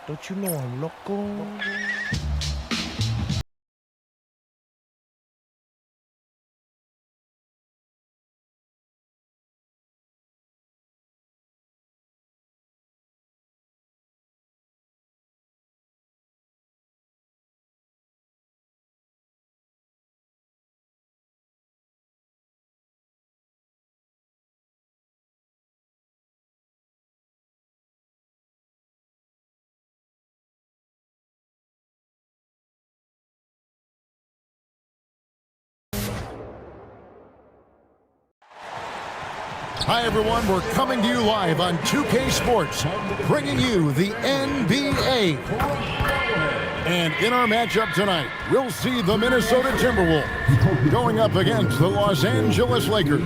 Don't you know I'm loco? Hi everyone, we're coming to you live on 2K Sports, bringing you the NBA. And in our matchup tonight, we'll see the Minnesota Timberwolves going up against the Los Angeles Lakers.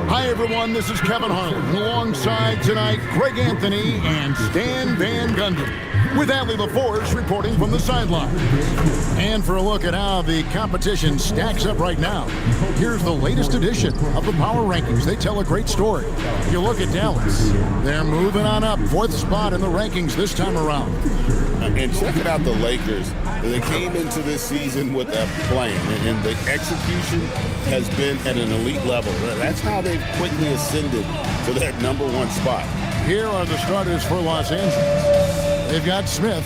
Hi everyone, this is Kevin Harlan, alongside tonight Greg Anthony and Stan Van Gundy, with Allie LaForce reporting from the sideline. And for a look at how the competition stacks up right now, here's the latest edition of the Power Rankings. They tell a great story. If you look at Dallas, they're moving on up, 4th spot in the rankings this time around. And checking out the Lakers, they came into this season with a plan, and the execution has been at an elite level. That's how they've quickly ascended to that #1 spot. Here are the starters for Los Angeles. They've got Smith,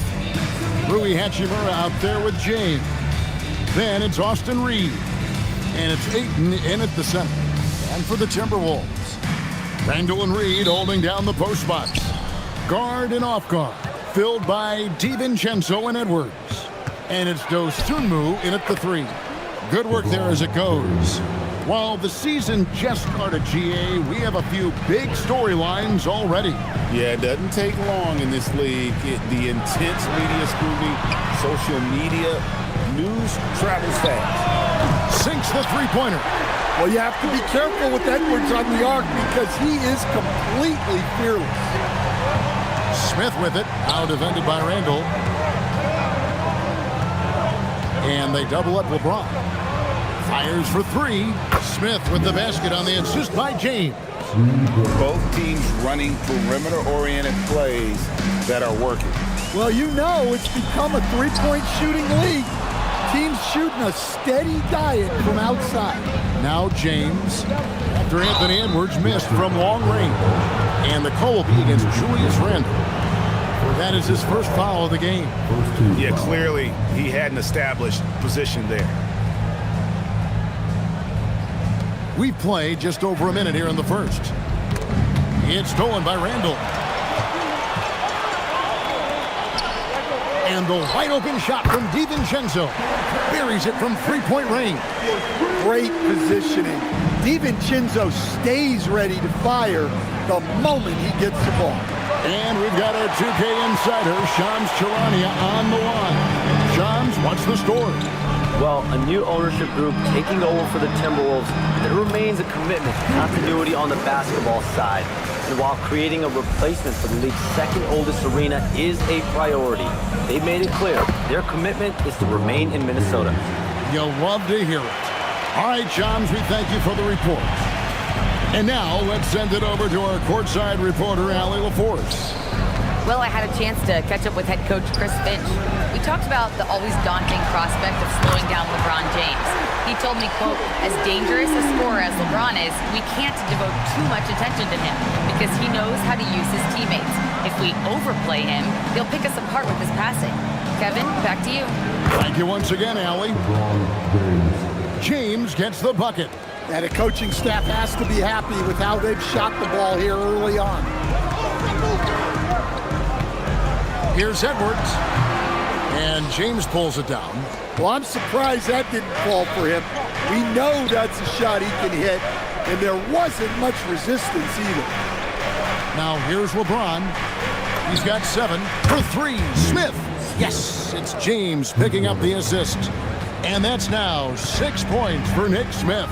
Rui Hachimura out there with James. Then it's Austin Reed, and it's Ayton in at the center. And for the Timberwolves, Randall and Reed holding down the post spots. Guard and off guard, filled by DiVincenzo and Edwards. And it's Dostunmu in at the 3. Good work there as it goes. While the season just started, GA, we have a few big storylines already. Yeah, it doesn't take long in this league. The intense media scrutiny, social media, news travels fast. Sinks the three-pointer. Well, you have to be careful with Edwards on the arc because he is completely fearless. Smith with it, out defended by Randall. And they double up LeBron. Fires for 3. Smith with the basket on the assist by James. Both teams running perimeter-oriented plays that are working. Well, you know it's become a three-point shooting league. Teams shooting a steady diet from outside. Now James, after Anthony Edwards missed from long range. And the call will be against Julius Randle. That is his first foul of the game. Yeah, clearly he had an established position there. We've played just over a minute here in the first. It's stolen by Randall. And the wide open shot from DiVincenzo. Buries it from three-point range. Great positioning. DiVincenzo stays ready to fire the moment he gets the ball. And we've got our 2K insider, Shams Charania, on the line. Shams, what's the story? Well, a new ownership group taking over for the Timberwolves. There remains a commitment to continuity on the basketball side. And while creating a replacement for the league's second oldest arena is a priority, they've made it clear their commitment is to remain in Minnesota. You'll love to hear it. All right, Shams, we thank you for the report. And now, let's send it over to our courtside reporter, Allie LaForce. Well, I had a chance to catch up with head coach Chris Finch. We talked about the always daunting prospect of slowing down LeBron James. He told me, quote, as dangerous a scorer as LeBron is, we can't devote too much attention to him because he knows how to use his teammates. If we overplay him, he'll pick us apart with his passing. Kevin, back to you. Thank you once again, Allie. James gets the bucket. And the coaching staff has to be happy with how they've shot the ball here early on. Here's Edwards. And James pulls it down. Well, I'm surprised that didn't fall for him. We know that's a shot he can hit, and there wasn't much resistance either. Now here's LeBron. He's got 7 for 3. Smith. Yes, it's James picking up the assist. And that's now 6 points for Nick Smith.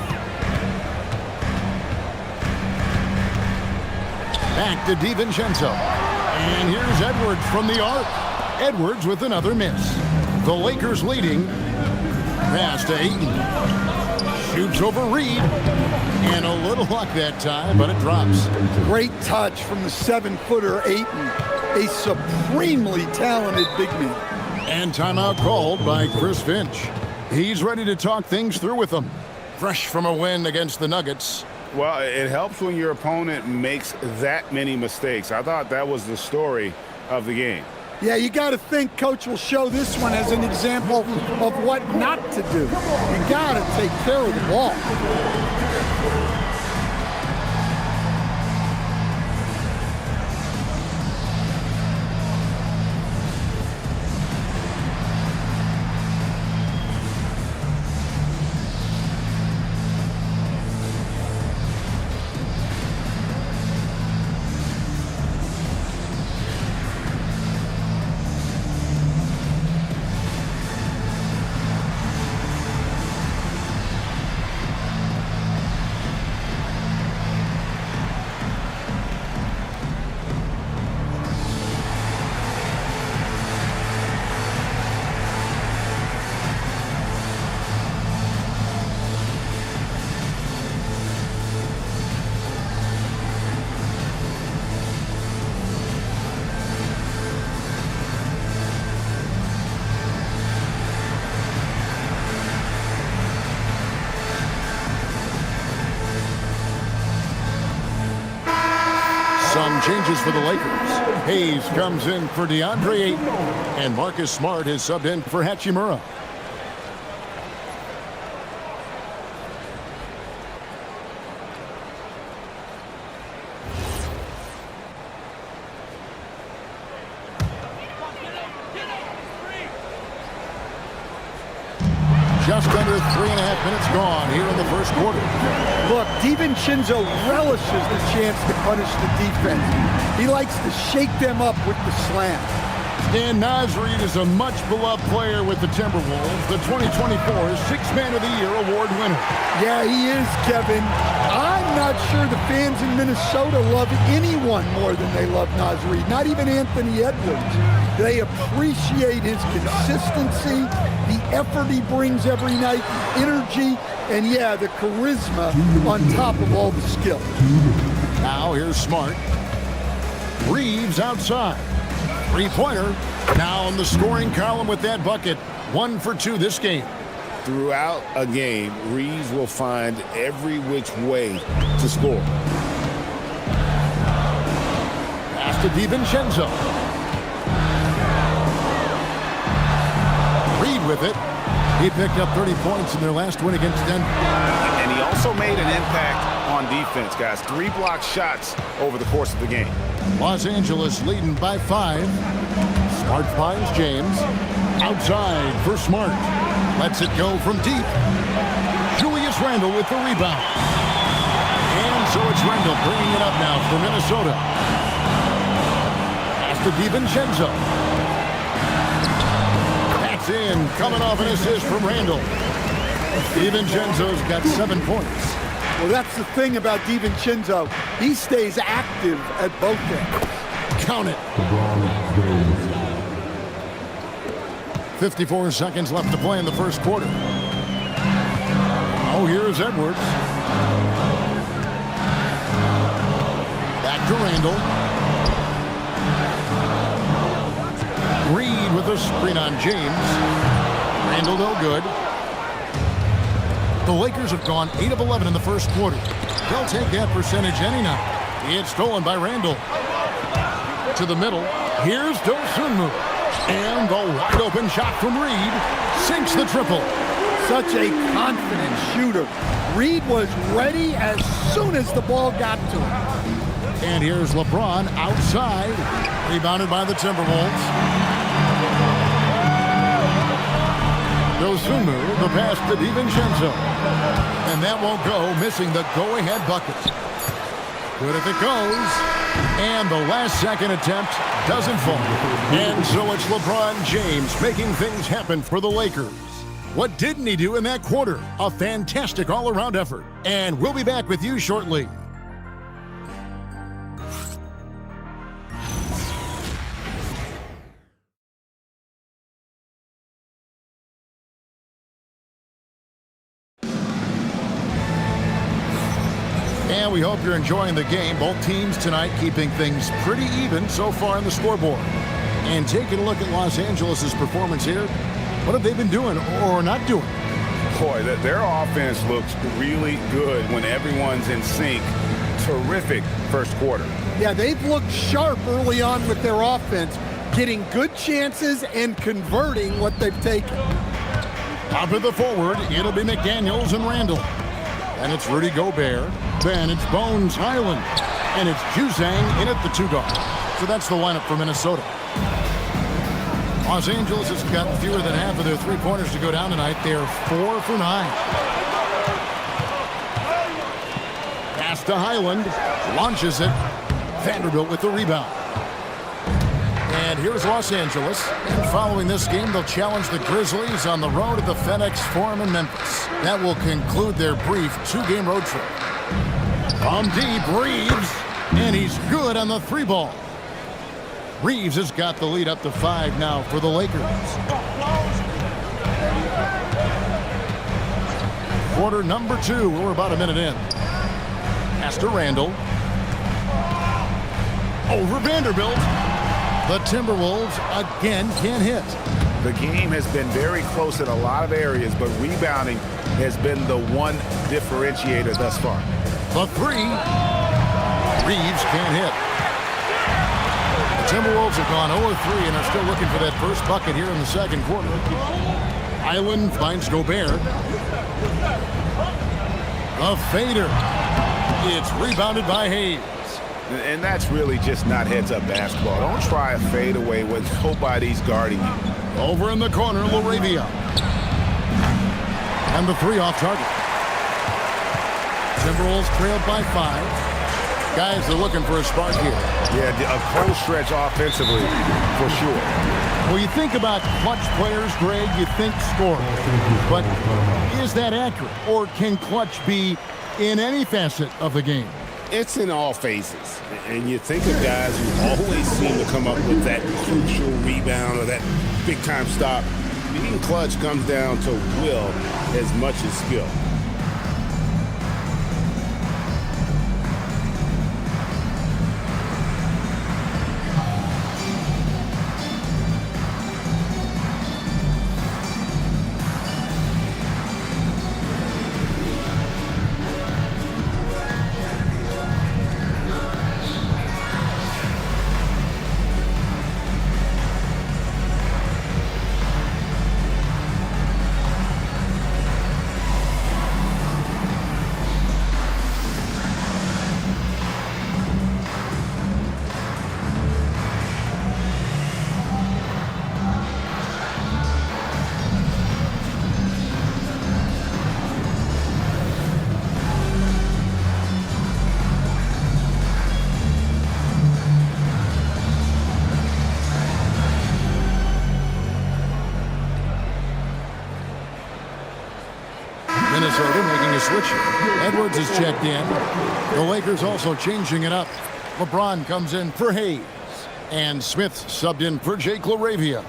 Back to DiVincenzo. And here's Edwards from the arc. Edwards with another miss. The Lakers leading. Pass to Ayton. Shoots over Reed. And a little luck that time, but it drops. Great touch from the 7-footer Ayton. a supremely talented big man. And timeout called by Chris Finch. He's ready to talk things through with them. Fresh from a win against the Nuggets. Well, it helps when your opponent makes that many mistakes. I thought that was the story of the game. Yeah, you got to think Coach will show this one as an example of what not to do. You got to take care of the ball. Some changes for the Lakers. Hayes comes in for DeAndre Ayton, and Marcus Smart is subbed in for Hachimura. Just under 3.5 minutes gone here in the first quarter. Look, DiVincenzo relishes the chance to punish the defense. He likes to shake them up with the slam. And Naz Reid is a much-beloved player with the Timberwolves, the 2024 Sixth Man of the Year award winner. Yeah, he is, Kevin. I'm not sure the fans in Minnesota love anyone more than they love Naz Reid, not even Anthony Edwards. They appreciate his consistency, the effort he brings every night, the energy, and yeah, the charisma on top of all the skill. Now here's Smart. Reeves outside. Three-pointer. Now in the scoring column with that bucket. 1 for 2 this game. Throughout a game, Reeves will find every which way to score. Pass to DiVincenzo. Reed with it. He picked up 30 points in their last win against Denver. And he also made an impact on defense, guys. 3 block shots over the course of the game. Los Angeles leading by 5. Smart finds James. Outside for Smart. Lets it go from deep. Julius Randle with the rebound. And so it's Randle bringing it up now for Minnesota. Pass to DiVincenzo. That's in. Coming off an assist from Randle. DiVincenzo's got 7 points. Well, that's the thing about DiVincenzo. He stays active at both ends. Count it. 54 seconds left to play in the first quarter. Oh, here's Edwards. Back to Randle. Reed with a screen on James. Randle no good. The Lakers have gone 8 of 11 in the first quarter. They'll take that percentage any night. It's stolen by Randle. To the middle. Here's Dosunmu. And the wide open shot from Reed sinks the triple. Such a confident shooter. Reed was ready as soon as the ball got to him. And here's LeBron outside. Rebounded by the Timberwolves. Dosunmu, the pass to DiVincenzo. And that won't go, missing the go-ahead bucket. Good if it goes. And the last second attempt doesn't fall. And so it's LeBron James making things happen for the Lakers. What didn't he do in that quarter? A fantastic all-around effort. And we'll be back with you shortly. And we hope you're enjoying the game. Both teams tonight keeping things pretty even so far on the scoreboard. And taking a look at Los Angeles' performance here, what have they been doing or not doing? Boy, their offense looks really good when everyone's in sync. Terrific first quarter. Yeah, they've looked sharp early on with their offense, getting good chances and converting what they've taken. Top of the forward, it'll be McDaniels and Randall. And it's Rudy Gobert. Then it's Bones Highland. And it's Juzang in at the 2-guard. So that's the lineup for Minnesota. Los Angeles has got fewer than half of their three-pointers to go down tonight. They're 4 for 9. Pass to Highland. Launches it. Vanderbilt with the rebound. And here's Los Angeles. And following this game, they'll challenge the Grizzlies on the road at the FedEx Forum in Memphis. That will conclude their brief 2-game road trip. From deep, Reeves. And he's good on the 3-ball. Reeves has got the lead up to 5 now for the Lakers. Quarter number 2. We're about a minute in. Pass to Randall. Over Vanderbilt. The Timberwolves again can't hit. The game has been very close in a lot of areas, but rebounding has been the one differentiator thus far. The 3. Reeves can't hit. The Timberwolves have gone 0-3 and are still looking for that first bucket here in the second quarter. Island finds Gobert. A fader. It's rebounded by Hayes. And that's really just not heads-up basketball. Don't try a fadeaway when nobody's guarding you. Over in the corner, Laravia. And the 3 off target. Timberwolves trailed by 5. Guys are looking for a spark here. Yeah, a cold stretch offensively, for sure. Well, you think about clutch players, Greg, you think score. But is that accurate? Or can clutch be in any facet of the game? It's in all phases. And you think of guys who always seem to come up with that crucial rebound or that big-time stop. Being clutch comes down to will as much as skill. Minnesota making a switch. Edwards is checked in. The Lakers also changing it up. LeBron comes in for Hayes. And Smith subbed in for Jake LaRavia.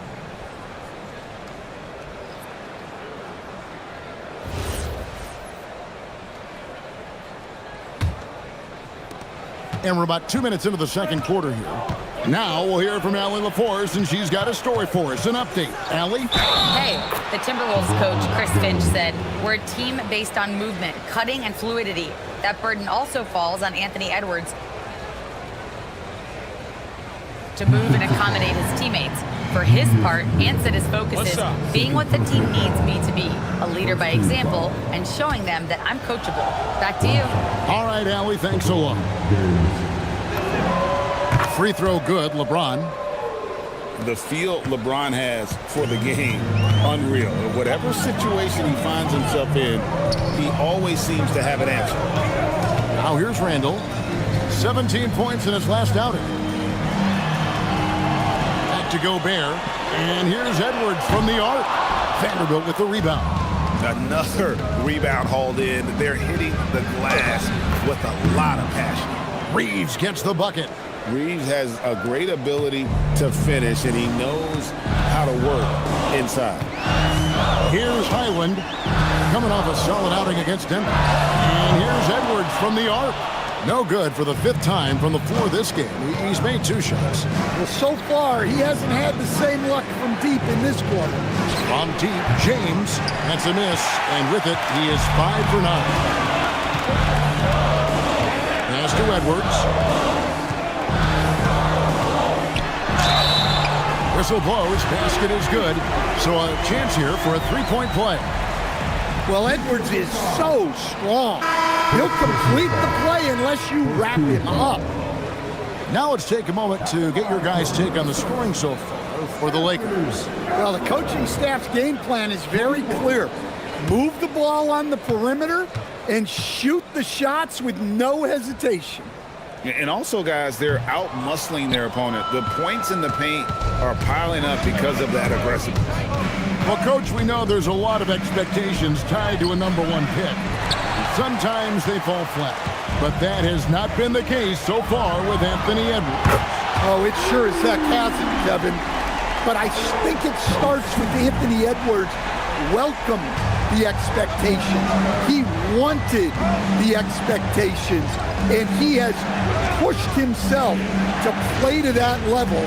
And we're about 2 minutes into the second quarter here. Now we'll hear from Allie LaForce, and she's got a story for us. An update. Allie? Hey, the Timberwolves coach, Chris Finch, said, "We're a team based on movement, cutting, and fluidity. That burden also falls on Anthony Edwards to move and accommodate his teammates. For his part, Ant said his focus is being what the team needs me to be, a leader by example, and showing them that I'm coachable." Back to you. All right, Allie, thanks a lot. Free throw good, LeBron. The feel LeBron has for the game, unreal. Whatever situation he finds himself in, he always seems to have an answer. Now here's Randall. 17 points in his last outing. Back to Gobert. And here's Edwards from the arc. Vanderbilt with the rebound. Another rebound hauled in. They're hitting the glass with a lot of passion. Reeves gets the bucket. Reeves has a great ability to finish, and he knows how to work inside. Here's Highland coming off a solid outing against Denver. And here's Edwards from the arc. No good for the 5th time from the floor this game. He's made 2 shots. Well, so far, he hasn't had the same luck from deep in this quarter. From deep, James. That's a miss. And with it, he is 5 for 9. Pass to Edwards. Whistle blows. Basket is good. So a chance here for a 3-point play. Well, Edwards is so strong. He'll complete the play unless you wrap him up. Now let's take a moment to get your guys' take on the scoring so far for the Lakers. Well, the coaching staff's game plan is very clear. Move the ball on the perimeter and shoot the shots with no hesitation. And also, guys, they're out-muscling their opponent. The points in the paint are piling up because of that aggressiveness. Well, Coach, we know there's a lot of expectations tied to a #1 pick. Sometimes they fall flat, but that has not been the case so far with Anthony Edwards. Oh, it sure as heck hasn't, Kevin. But I think it starts with Anthony Edwards welcomed the expectations. He wanted the expectations, and he has pushed himself to play to that level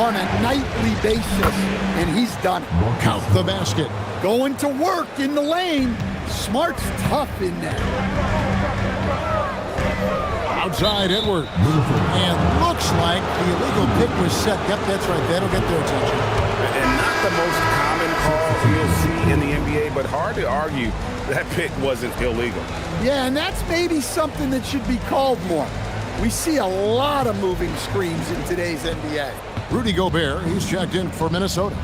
on a nightly basis, and he's done it. Count the basket. Going to work in the lane. Smart's tough in there. Outside Edwards. And looks like the illegal pick was set. Yep, that's right. That'll get their attention. And not the most common call you'll see in the NBA, but hard to argue that pick wasn't illegal. Yeah, and that's maybe something that should be called more. We see a lot of moving screens in today's NBA. Rudy Gobert, he's checked in for Minnesota.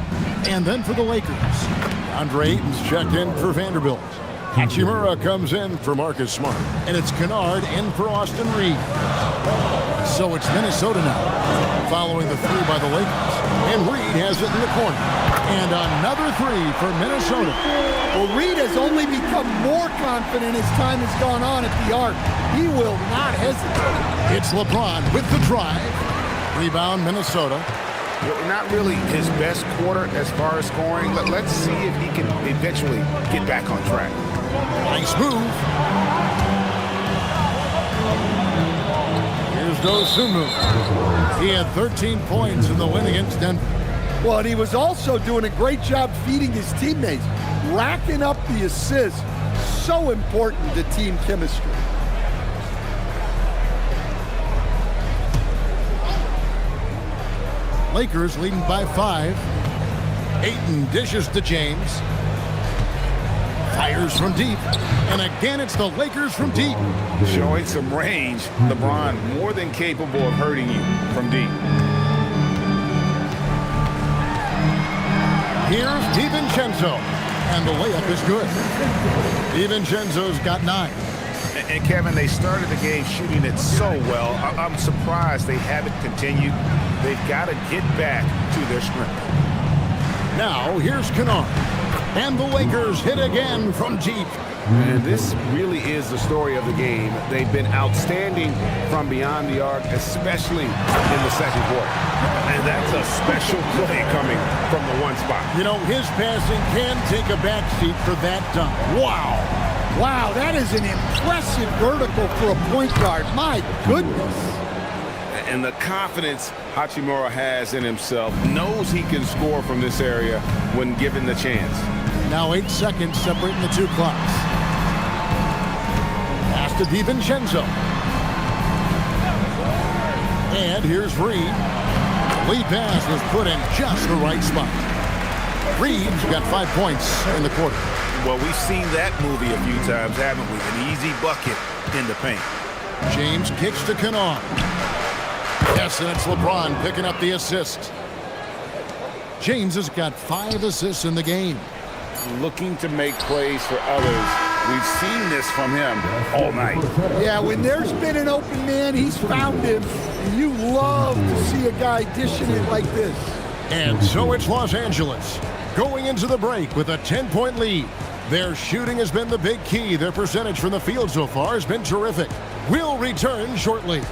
And then for the Lakers, Andre Ayton's checked in for Vanderbilt. Hachimura comes in for Marcus Smart. And it's Kennard in for Austin Reed. So it's Minnesota now, following the 3 by the Lakers. And Reed has it in the corner. And another 3 for Minnesota. Well, Reed has only become more confident as time has gone on at the arc. He will not hesitate. It's LeBron with the drive. Rebound, Minnesota. Not really his best quarter as far as scoring. Let's see if he can eventually get back on track. Nice move. Here's Dosunmu. He had 13 points in the win against Denver. Well, and he was also doing a great job feeding his teammates, racking up the assists. So important to team chemistry. Lakers leading by 5. Ayton dishes to James. Fires from deep. And again, it's the Lakers from deep. Showing some range, LeBron more than capable of hurting you from deep. Here's DiVincenzo. And the layup is good. DiVincenzo's got 9. And Kevin, they started the game shooting it so well. I'm surprised they haven't continued. They've got to get back to their strength. Now, here's Kennard. And the Lakers hit again from deep. And this really is the story of the game. They've been outstanding from beyond the arc, especially in the second quarter. And that's a special play coming from the one spot. You know, his passing can take a backseat for that dunk. Wow. Wow, that is an impressive vertical for a point guard. My goodness. And the confidence Hachimura has in himself, knows he can score from this area when given the chance. Now 8 seconds separating the 2 clocks. Pass to DiVincenzo. And here's Reed. Lead pass was put in just the right spot. Reed's got 5 points in the quarter. Well, we've seen that movie a few times, haven't we? An easy bucket in the paint. James kicks to Kennard. Yes, and it's LeBron picking up the assist. James has got 5 assists in the game. Looking to make plays for others. We've seen this from him all night. Yeah, when there's been an open man, he's found him. And you love to see a guy dishing it like this. And so it's Los Angeles going into the break with a 10-point lead. Their shooting has been the big key. Their percentage from the field so far has been terrific. We'll return shortly.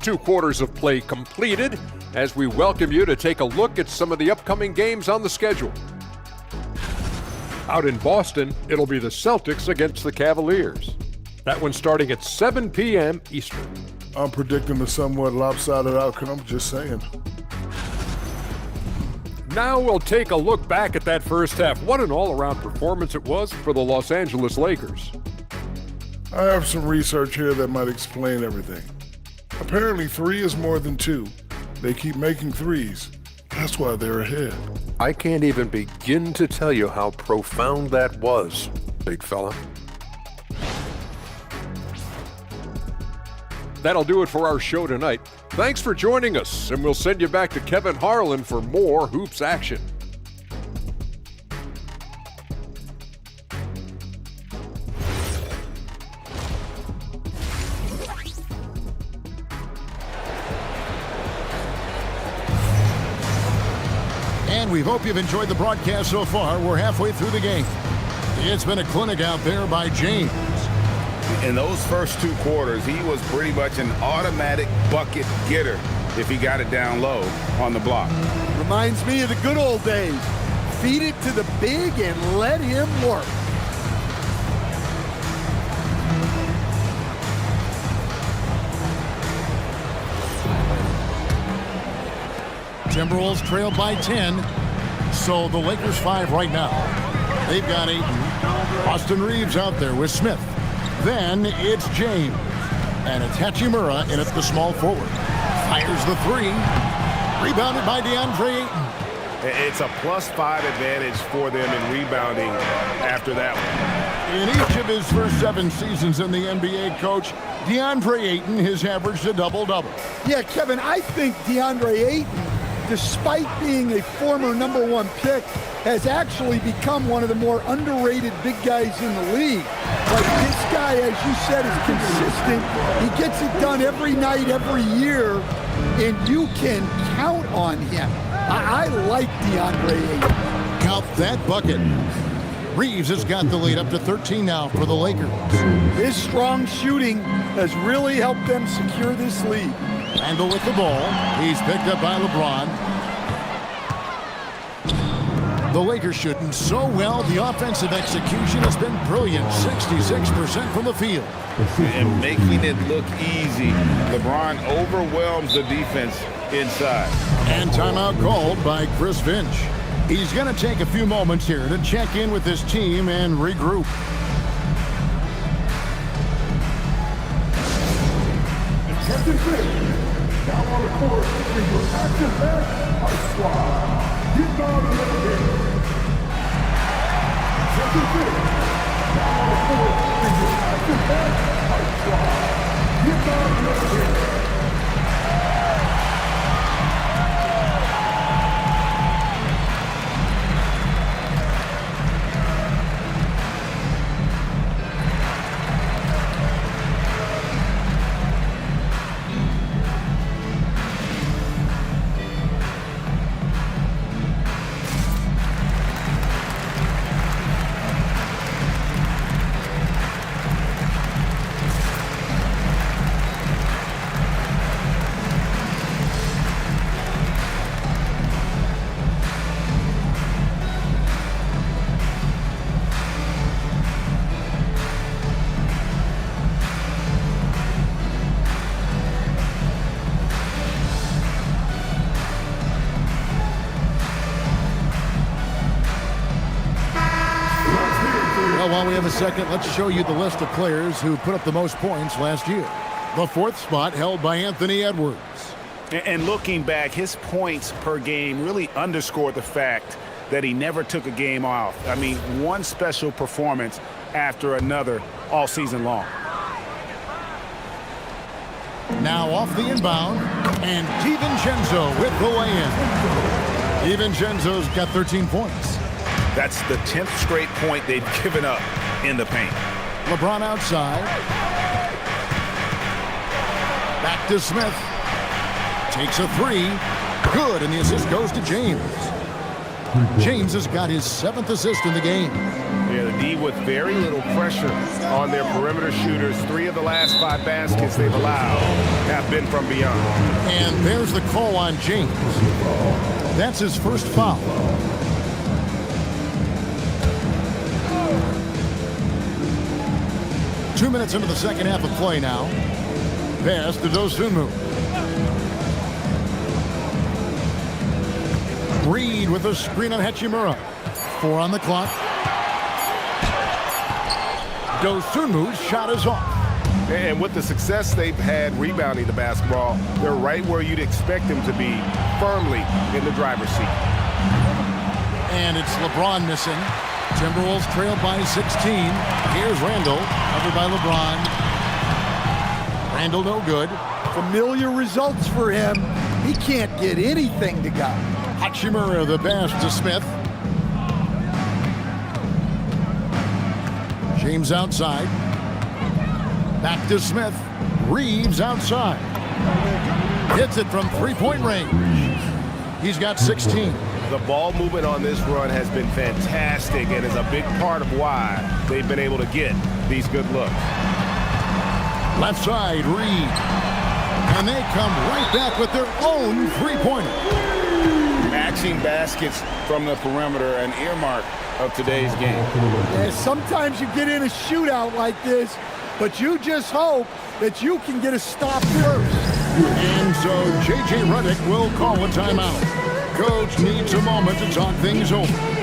2 quarters of play completed as we welcome you to take a look at some of the upcoming games on the schedule. Out in Boston, it'll be the Celtics against the Cavaliers. That one's starting at 7 p.m. Eastern. I'm predicting a somewhat lopsided outcome, just saying. Now we'll take a look back at that first half. What an all-around performance it was for the Los Angeles Lakers. I have some research here that might explain everything. Apparently 3 is more than 2. They keep making threes. That's why they're ahead. I can't even begin to tell you how profound that was, big fella. That'll do it for our show tonight. Thanks for joining us, and we'll send you back to Kevin Harlan for more hoops action. And we hope you've enjoyed the broadcast so far. We're halfway through the game. It's been a clinic out there by James. In those first 2 quarters, he was pretty much an automatic bucket getter if he got it down low on the block. Reminds me of the good old days. Feed it to the big and let him work. Timberwolves trail by 10. So the Lakers 5 right now. They've got 8. Austin Reeves out there with Smith. Then it's James. And it's Hachimura in at the small forward. Fires the 3. Rebounded by DeAndre Ayton. It's a +5 advantage for them in rebounding after that one. In each of his first 7 seasons in the NBA, Coach, DeAndre Ayton has averaged a double-double. Yeah, Kevin, I think DeAndre Ayton, despite being a former #1 pick, has actually become one of the more underrated big guys in the league. Like, this guy, as you said, is consistent. He gets it done every night, every year, and you can count on him. I like DeAndre Ayton. Count that bucket. Reeves has got the lead up to 13 now for the Lakers. His strong shooting has really helped them secure this lead. Randall with the ball. He's picked up by LeBron. The Lakers shooting so well. The offensive execution has been brilliant. 66% from the field. And making it look easy. LeBron overwhelms the defense inside. And timeout called by Chris Finch. He's going to take a few moments here to check in with his team and regroup. Captain Finch, down on the court, with your active back, our squad. Get down and let it in. Captain Finch, down on the court, with your active back, our squad. Get down and let it in. While we have a second, let's show you the list of players who put up the most points last year. The 4th spot held by Anthony Edwards. And looking back, his points per game really underscored the fact that he never took a game off. I mean, one special performance after another all season long. Now off the inbound, and DiVincenzo with the lay-in. DiVincenzo's got 13 points. That's the 10th straight point they've given up in the paint. LeBron outside. Back to Smith. Takes a 3. Good, and the assist goes to James. James has got his 7th assist in the game. Yeah, the D with very little pressure on their perimeter shooters. 3 of the last 5 baskets they've allowed have been from beyond. And there's the call on James. That's his first foul. Two minutes into the second half of play now. Pass to Dosunmu. Reed with a screen on Hachimura. 4 on the clock. Dosunmu's shot is off. And with the success they've had rebounding the basketball, they're right where you'd expect them to be, firmly in the driver's seat. And it's LeBron missing. Timberwolves trail by 16. Here's Randall, covered by LeBron. Randall no good. Familiar results for him. He can't get anything to go. Hachimura the pass to Smith. James outside. Back to Smith. Reeves outside. Hits it from three-point range. He's got 16. The ball movement on this run has been fantastic and is a big part of why they've been able to get these good looks. Left side, Reed. And they come right back with their own three-pointer. Matching baskets from the perimeter, an earmark of today's game. Yeah, sometimes you get in a shootout like this, but you just hope that you can get a stop first. And so J.J. Redick will call a timeout. Coach needs a moment to talk things over.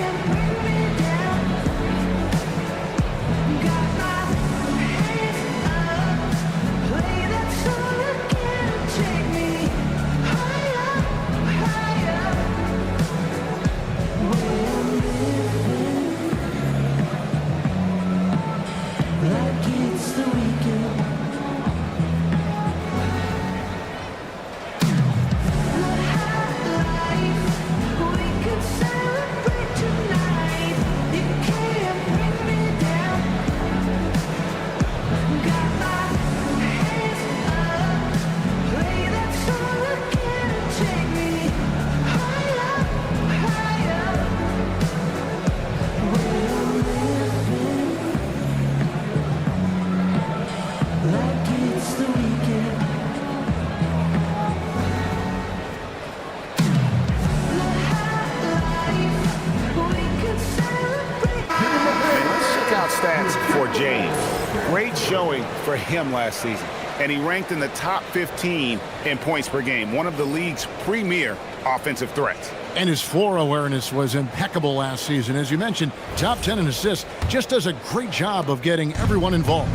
For him last season, and he ranked in the top 15 in points per game, one of the league's premier offensive threats. And his floor awareness was impeccable last season. As you mentioned, top 10 in assists, just does a great job of getting everyone involved.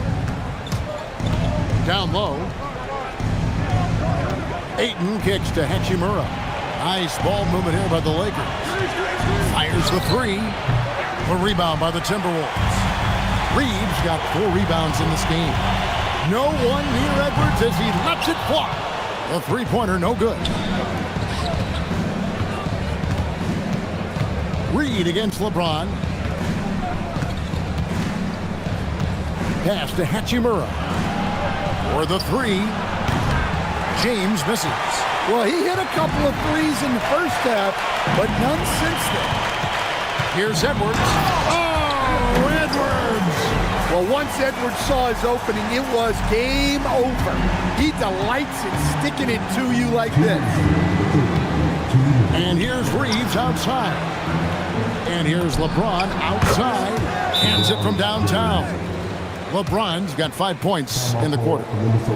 Down low. Ayton kicks to Hachimura. Nice ball movement here by the Lakers. Fires the three. A rebound by the Timberwolves. Reeves got 4 rebounds in this game. No one near Edwards as he lets it fly. The three-pointer no good. Reed against LeBron. Pass to Hachimura. For the three. James misses. Well, he hit a couple of threes in the first half, but none since then. Here's Edwards. Oh, Edwards! Well, once Edwards saw his opening, it was game over. He delights in sticking it to you like this. And here's Reeves outside. And here's LeBron outside. Hands it from downtown. LeBron's got 5 points in the quarter.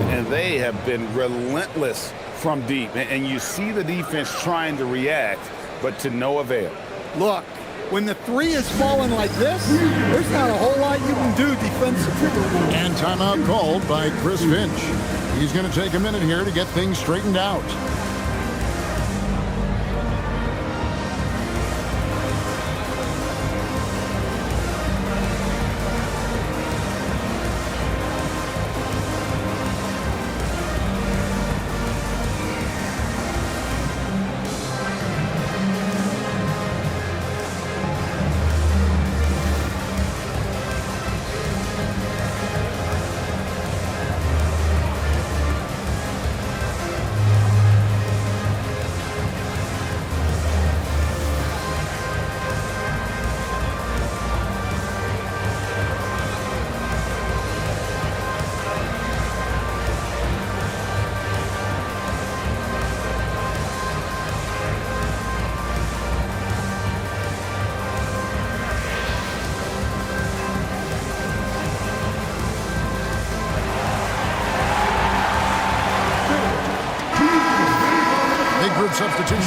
And they have been relentless from deep. And you see the defense trying to react, but to no avail. Look, when the three is falling like this, there's not a whole lot you can do defensively. And timeout called by Chris Finch. He's going to take a minute here to get things straightened out.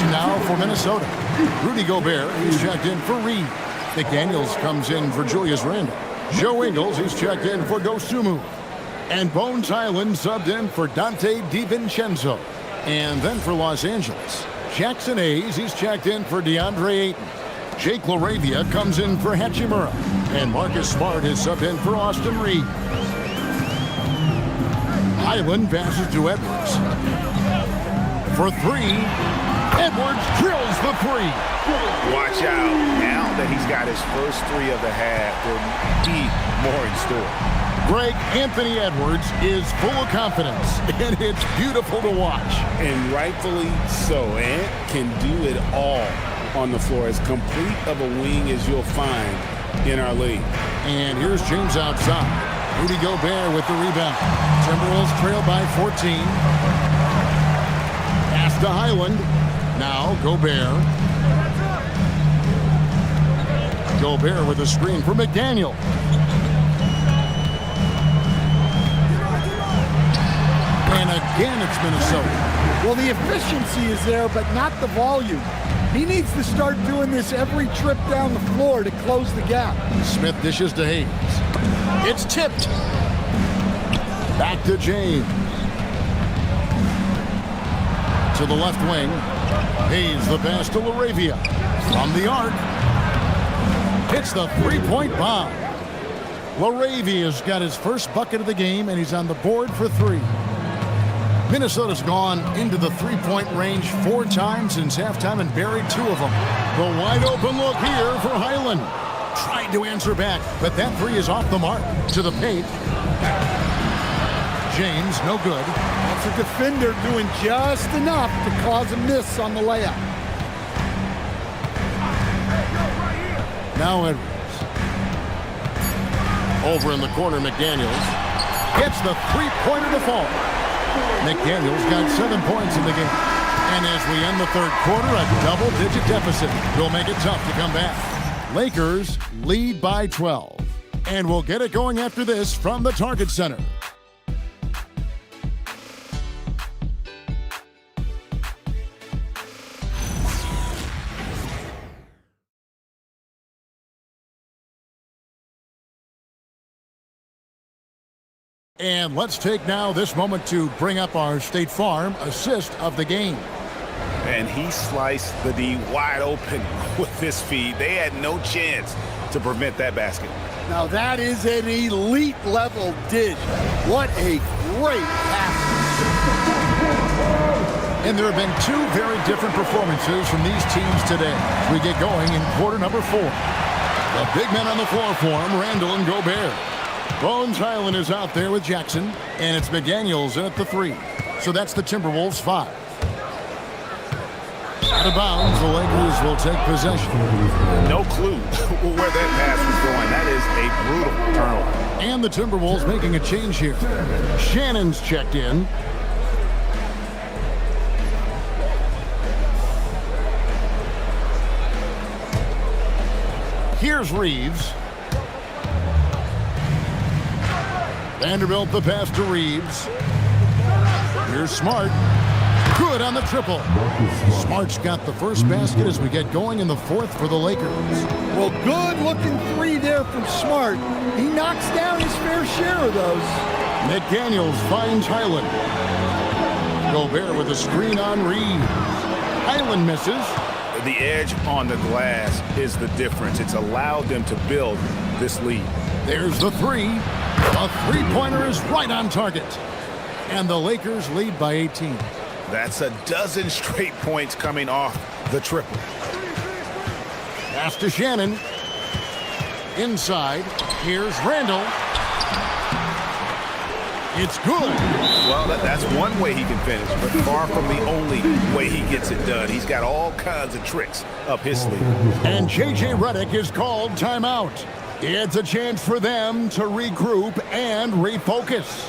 possession now for Minnesota. Rudy Gobert, he's checked in for Reed. McDaniels comes in for Julius Randle. Joe Ingles, he's checked in for Dosunmu. And Bones Highland subbed in for Dante DiVincenzo. And then for Los Angeles, Jackson Hayes, he's checked in for DeAndre Ayton. Jake LaRavia comes in for Hachimura. And Marcus Smart is subbed in for Austin Reed. Highland passes to Edwards. For three, Edwards drills the three. Watch out. Now that he's got his first three of the half, there'll be more in store. Greg, Anthony Edwards is full of confidence, and it's beautiful to watch. And rightfully so. Ant can do it all on the floor. As complete of a wing as you'll find in our league. And here's James outside. Rudy Gobert with the rebound. Timberwolves trail by 14. Pass to Highland. Now Gobert. Gobert with a screen for McDaniel. And again, it's Minnesota. Well, the efficiency is there, but not the volume. He needs to start doing this every trip down the floor to close the gap. Smith dishes to Hayes. It's tipped. Back to James. To the left wing. Hayes the pass to LaRavia. From the arc. Hits the three-point bomb. LaRavia's got his first bucket of the game, and he's on the board for three. Minnesota's gone into the three-point range 4 times since halftime and buried 2 of them. The wide-open look here for Highland. Tried to answer back, but that three is off the mark. To the paint. James, no good. That's a defender doing just enough to cause a miss on the layup. Now Edwards. Over in the corner, McDaniels. Gets the three-pointer to fall. McDaniels got 7 points in the game. And as we end the third quarter, a double-digit deficit will make it tough to come back. Lakers lead by 12. And we'll get it going after this from the Target Center. And let's take now this moment to bring up our State Farm assist of the game. And he sliced the D wide open with this feed. They had no chance to prevent that basket. Now that is an elite level dish. What a great pass. And there have been 2 very different performances from these teams today. We get going in quarter number 4. The big men on the floor for him, Randall and Gobert. Bones Highland is out there with Jackson, and it's McDaniels in at the 3. So that's the Timberwolves 5. Out of bounds, the Lakers will take possession. No clue where that pass was going. That is a brutal turnover. And the Timberwolves making a change here. Shannon's checked in. Here's Reeves. Vanderbilt the pass to Reeves. Here's Smart. Good on the triple. Smart's got the first basket as we get going in the 4th for the Lakers. Well, good-looking 3 there from Smart. He knocks down his fair share of those. McDaniels finds Highland. Gobert with a screen on Reed. Highland misses. The edge on the glass is the difference. It's allowed them to build this lead. There's the 3. A three-pointer is right on target. And the Lakers lead by 18. That's a dozen straight points coming off the triple. Pass to Shannon. Inside. Here's Randall. It's good. Well, that's one way he can finish, but far from the only way he gets it done. He's got all kinds of tricks up his sleeve. And J.J. Redick is called timeout. It's a chance for them to regroup and refocus.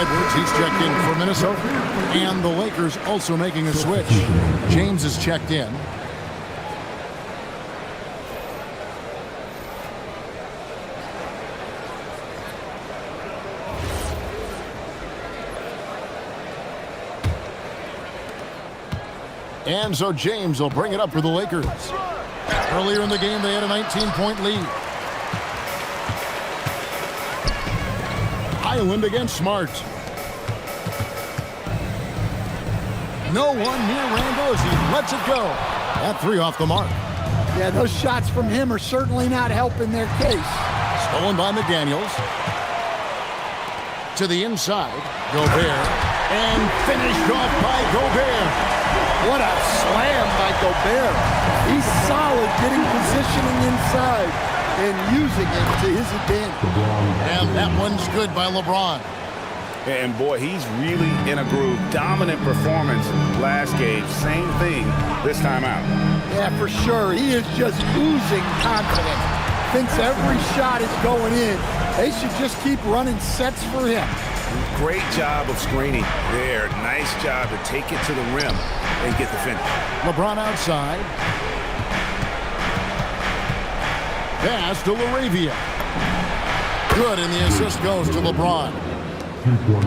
Edwards, he's checked in for Minnesota. And the Lakers also making a switch. James is checked in. And so James will bring it up for the Lakers. Earlier in the game, they had a 19-point lead. Island against Smart. No one near Randall as he lets it go. That three off the mark. Yeah, those shots from him are certainly not helping their case. Stolen by McDaniels. To the inside, Gobert. And finished off by Gobert. What a slam by Gobert. He's solid getting positioning inside and using it to his advantage. And that one's good by LeBron. And boy, he's really in a groove. Dominant performance last game. Same thing this time out. Yeah, for sure. He is just oozing confidence. Thinks every shot is going in. They should just keep running sets for him. Great job of screening there. Nice job to take it to the rim and get the finish. LeBron outside. Pass to LaRavia. Good, and the assist goes to LeBron.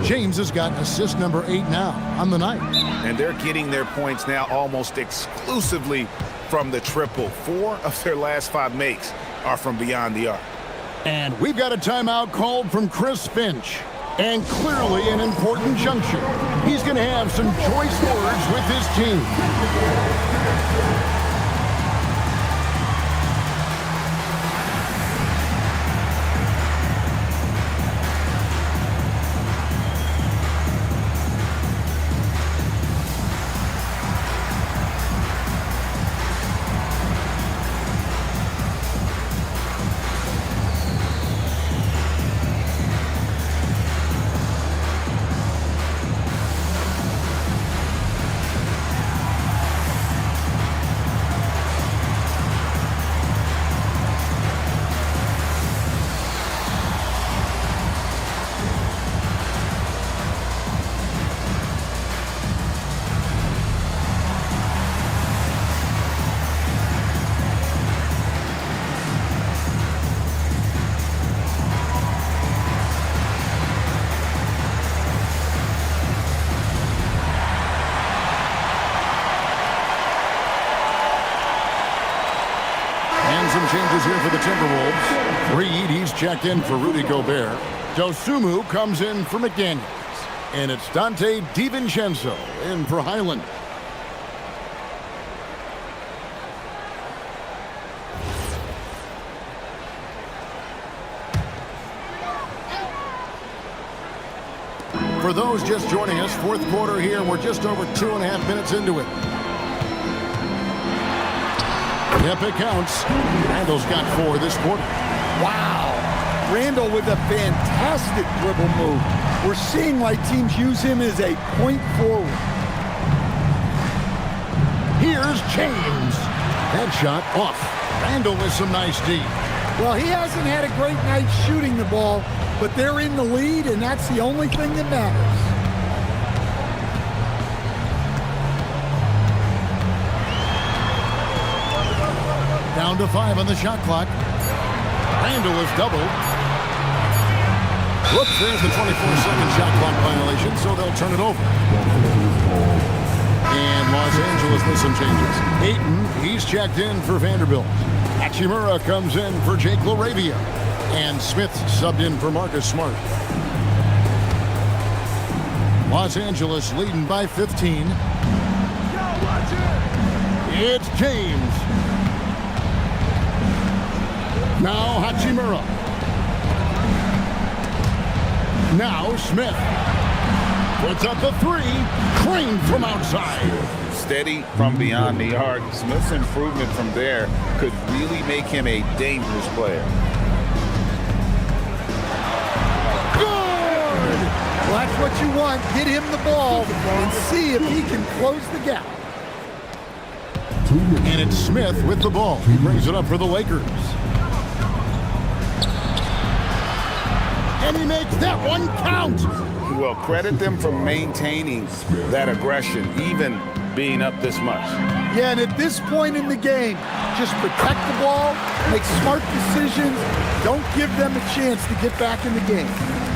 James has got assist number 8 now on the night. And they're getting their points now almost exclusively from the triple. 4 of their last 5 makes are from beyond the arc. And we've got a timeout called from Chris Finch. And clearly an important juncture. He's going to have some choice words with his team. Some changes here for the Timberwolves. Reed, he's checked in for Rudy Gobert. Dosumu comes in for McDaniels. And it's Dante DiVincenzo in for Highland. For those just joining us, fourth quarter here. We're just over 2.5 minutes into it. Yep, it counts. Randall's got 4 this quarter. Wow. Randall with a fantastic dribble move. We're seeing why teams use him as a point forward. Here's James. That shot off. Randall with some nice D. Well, he hasn't had a great night shooting the ball, but they're in the lead, and that's the only thing that matters. Down to 5 on the shot clock. Randall is doubled. Whoops, there's the 24-second shot clock violation, so they'll turn it over. And Los Angeles with some changes. Ayton, he's checked in for Vanderbilt. Hachimura comes in for Jake LaRavia. And Smith subbed in for Marcus Smart. Los Angeles leading by 15. It's James. Now Hachimura. Now Smith. Puts up the 3. Crane from outside. Steady from beyond the arc. Smith's improvement from there could really make him a dangerous player. Good! Well, that's what you want. Get him the ball and see if he can close the gap. And it's Smith with the ball. He brings it up for the Lakers. And he makes that one count. Well, credit them for maintaining that aggression, even being up this much. Yeah, and at this point in the game, just protect the ball, make smart decisions, don't give them a chance to get back in the game.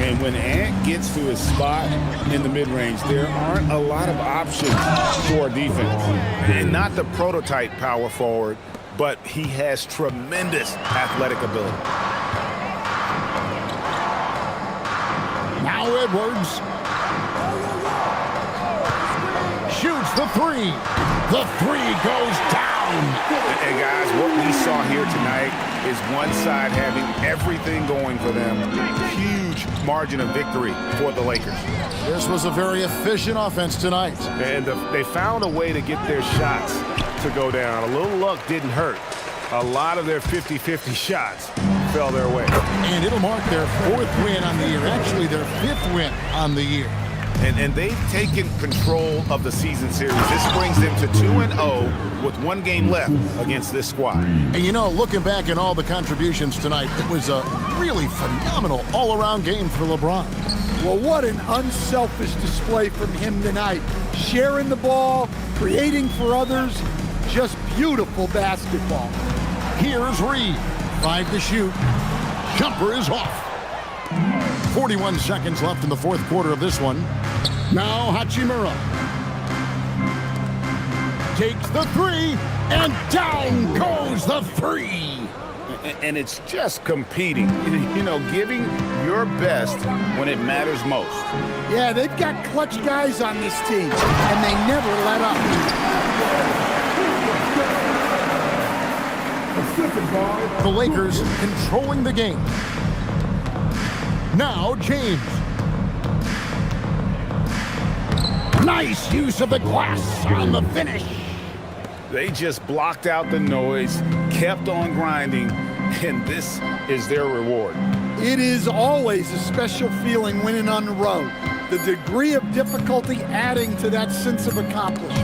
And when Ant gets to his spot in the mid-range, there aren't a lot of options for defense. And not the prototype power forward, but he has tremendous athletic ability. Now Edwards shoots the three. The three goes down. And guys, what we saw here tonight is one side having everything going for them. Huge margin of victory for the Lakers. This was a very efficient offense tonight. And they found a way to get their shots to go down. A little luck didn't hurt. A lot of their 50-50 shots fell their way. And it'll mark their 4th win on the year. Actually, their 5th win on the year. And they've taken control of the season series. This brings them to 2-0 with 1 game left against this squad. And you know, looking back at all the contributions tonight, it was a really phenomenal all-around game for LeBron. Well, what an unselfish display from him tonight. Sharing the ball, creating for others, just beautiful basketball. Here's Reed. 5 to shoot. Jumper is off. 41 seconds left in the 4th quarter of this one. Now Hachimura takes the 3, and down goes the 3. And it's just competing, you know, giving your best when it matters most. Yeah, they've got clutch guys on this team, and they never let up. The Lakers controlling the game. Now James. Nice use of the glass on the finish. They just blocked out the noise, kept on grinding, and this is their reward. It is always a special feeling winning on the road. The degree of difficulty adding to that sense of accomplishment.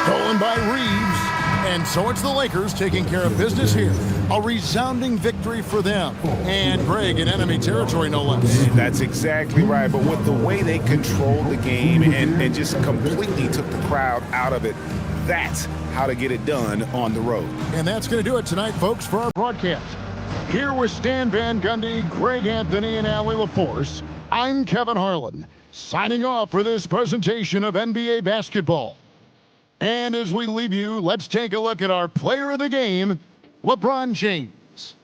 Stolen by Reeves. And so it's the Lakers taking care of business here. A resounding victory for them. And Greg in enemy territory, no less. That's exactly right. But with the way they controlled the game and just completely took the crowd out of it, that's how to get it done on the road. And that's going to do it tonight, folks, for our broadcast. Here with Stan Van Gundy, Greg Anthony, and Allie LaForce, I'm Kevin Harlan, signing off for this presentation of NBA basketball. And as we leave you, let's take a look at our player of the game, LeBron James.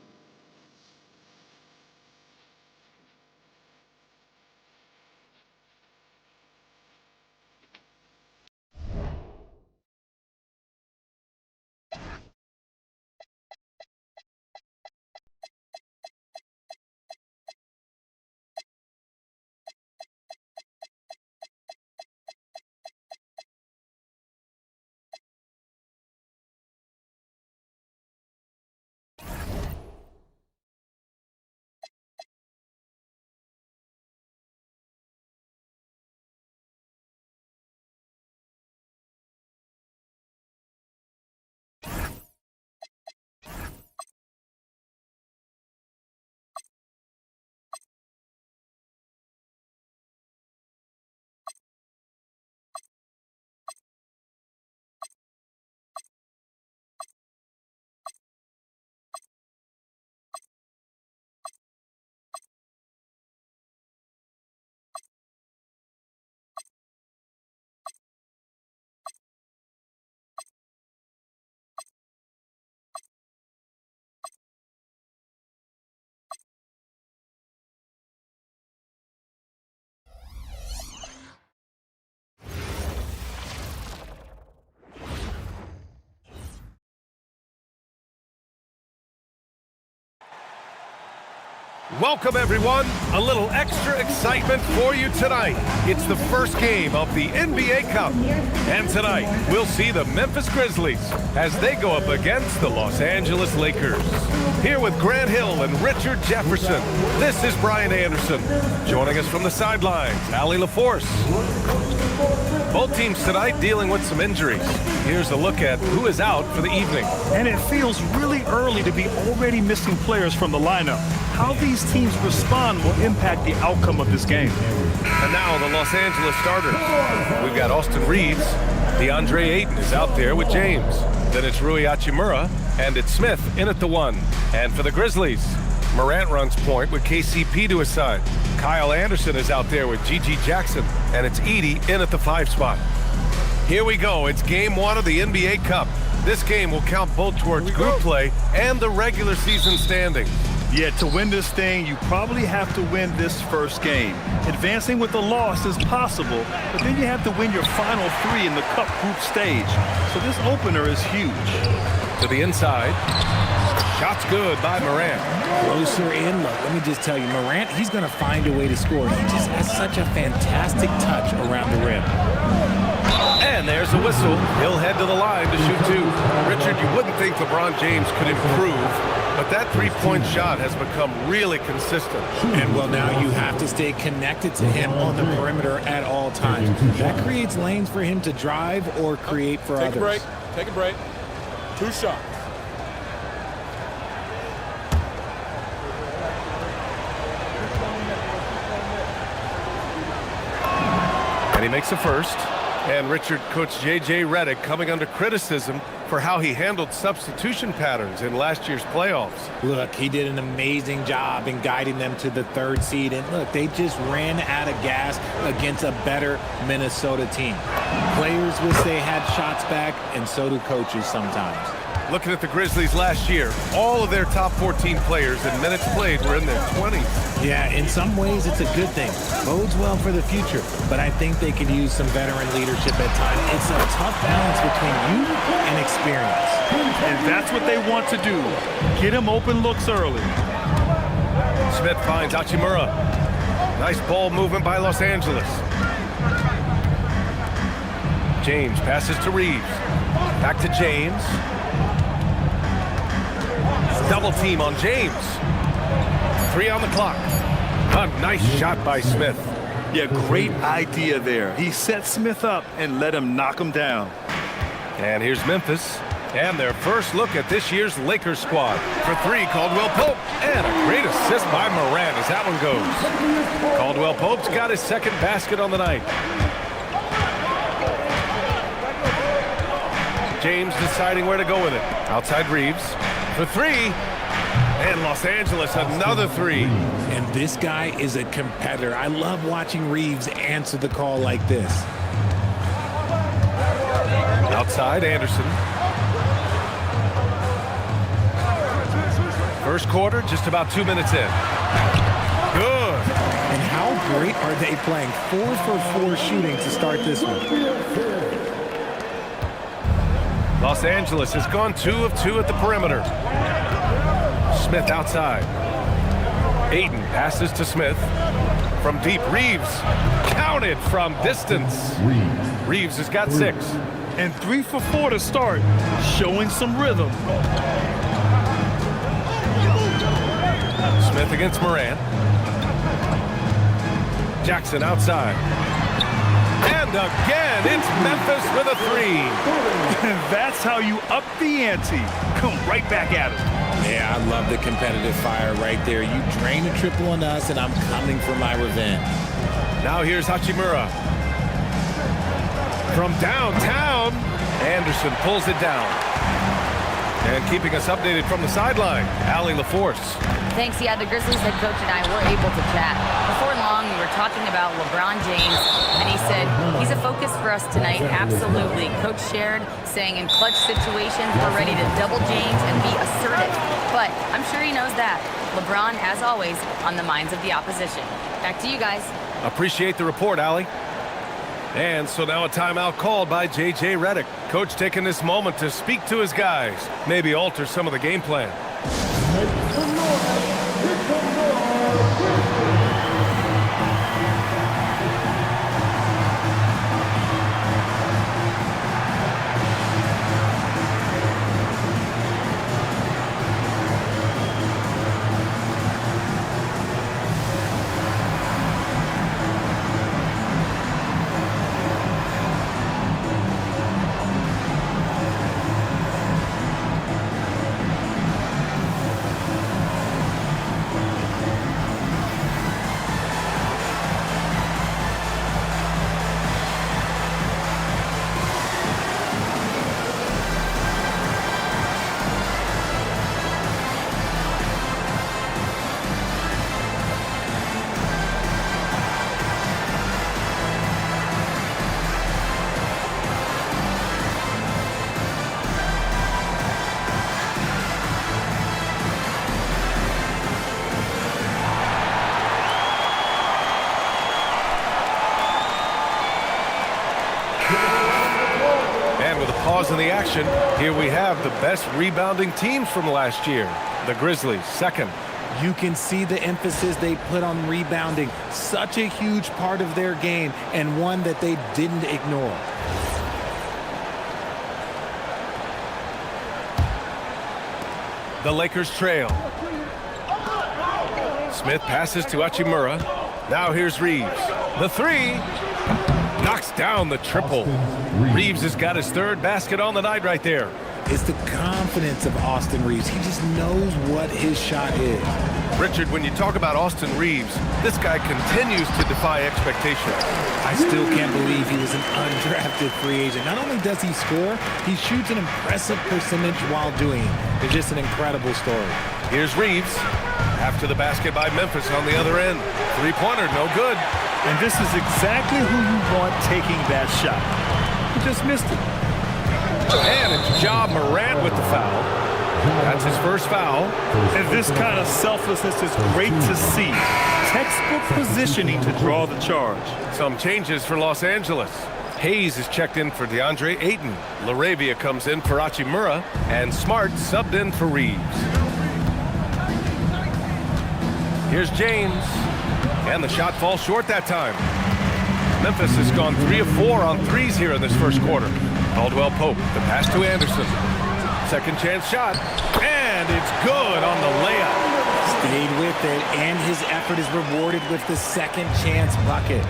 Welcome, everyone. A little extra excitement for you tonight. It's the first game of the NBA Cup. And tonight, we'll see the Memphis Grizzlies as they go up against the Los Angeles Lakers. Here with Grant Hill and Richard Jefferson, this is Brian Anderson. Joining us from the sidelines, Allie LaForce. Both teams tonight dealing with some injuries. Here's a look at who is out for the evening. And it feels really early to be already missing players from the lineup. How these teams respond will impact the outcome of this game. And now the Los Angeles starters. We've got Austin Reeves. DeAndre Ayton is out there with James. Then it's Rui Hachimura, and it's Smith in at the 1. And for the Grizzlies, Morant runs point with KCP to his side. Kyle Anderson is out there with Gigi Jackson, and it's Edey in at the 5 spot. Here we go. It's game 1 of the NBA Cup. This game will count both towards group play and the regular season standings. Yeah, to win this thing, you probably have to win this first game. Advancing with a loss is possible, but then you have to win your final 3 in the Cup group stage. So this opener is huge. To the inside. Shot's good by Morant. Closer in, look, let me just tell you, Morant, he's going to find a way to score. He just has such a fantastic touch around the rim. And there's a whistle. He'll head to the line to shoot 2. Richard, you wouldn't think LeBron James could improve, but that three-point shot has become really consistent. And, well, now you have to stay connected to him on the perimeter at all times. That creates lanes for him to drive or create for others. Take a break. Take a break. 2 shots. And he makes the first. And Richard, Coach J.J. Redick coming under criticism for how he handled substitution patterns in last year's playoffs. Look, he did an amazing job in guiding them to the 3rd seed. And look, they just ran out of gas against a better Minnesota team. Players wish they had shots back, and so do coaches sometimes. Looking at the Grizzlies last year, all of their top 14 players in minutes played were in their 20s. Yeah, in some ways it's a good thing. Bodes well for the future, but I think they could use some veteran leadership at times. It's a tough balance between youth and experience. And that's what they want to do. Get him open looks early. Smith finds Hachimura. Nice ball movement by Los Angeles. James passes to Reeves. Back to James. Double team on James. 3 on the clock. A nice shot by Smith. Yeah, great idea there. He set Smith up and let him knock him down. And here's Memphis. And their first look at this year's Lakers squad. For 3, Caldwell Pope. And a great assist by Morant as that one goes. Caldwell Pope's got his 2nd basket on the night. James deciding where to go with it. Outside Reeves. For 3. And Los Angeles, another 3. And this guy is a competitor. I love watching Reeves answer the call like this. Outside, Anderson. First quarter, just about 2 minutes in. Good. And how great are they playing? 4 for 4 shooting to start this one. Los Angeles has gone 2 of 2 at the perimeter. Smith outside. Ayton passes to Smith. From deep, Reeves. Counted from distance. Reeves has got 6. And 3 for 4 to start. Showing some rhythm. Smith against Morant. Jackson outside. And again, it's Memphis with a 3. And that's how you up the ante. Come right back at him. Yeah, I love the competitive fire right there. You drain a triple on us, and I'm coming for my revenge. Now here's Hachimura. From downtown, Anderson pulls it down. And keeping us updated from the sideline, Allie LaForce. Thanks. Yeah, the Grizzlies head coach and I were able to chat. Before long, we were talking about LeBron James, and he said, he's a focus for us tonight. Absolutely. Coach shared, saying in clutch situations, we're ready to double James and be assertive. But I'm sure he knows that. LeBron, as always, on the minds of the opposition. Back to you guys. Appreciate the report, Allie. And so now a timeout called by J.J. Redick. Coach taking this moment to speak to his guys, maybe alter some of the game plan. pause in the action. Here we have the best rebounding teams from last year. The Grizzlies, second. You can see the emphasis they put on rebounding. Such a huge part of their game, and one that they didn't ignore. The Lakers trail. Smith passes to Hachimura. Now here's Reeves. The three. Knocks down the triple. Reeves has got his third basket on the night right there. It's the confidence of Austin Reeves. He just knows what his shot is. Richard, when you talk about Austin Reeves, this guy continues to defy expectations. I still can't believe he was an undrafted free agent. Not only does he score, he shoots an impressive percentage while doing it. It's just an incredible story. Here's Reeves. After the basket by Memphis on the other end. Three-pointer, no good. And this is exactly who you want taking that shot. He just missed it. And it's Ja Morant with the foul. That's his first foul. And this kind of selflessness is great to see. Textbook positioning to draw the charge. Some changes for Los Angeles. Hayes is checked in for DeAndre Ayton. LaRavia comes in for Hachimura. And Smart subbed in for Reeves. Here's James. And the shot falls short that time. Memphis has gone 3 of 4 on threes here in this first quarter. Caldwell Pope, the pass to Anderson. Second chance shot, and it's good on the layup. Stayed with it, and his effort is rewarded with the second chance bucket.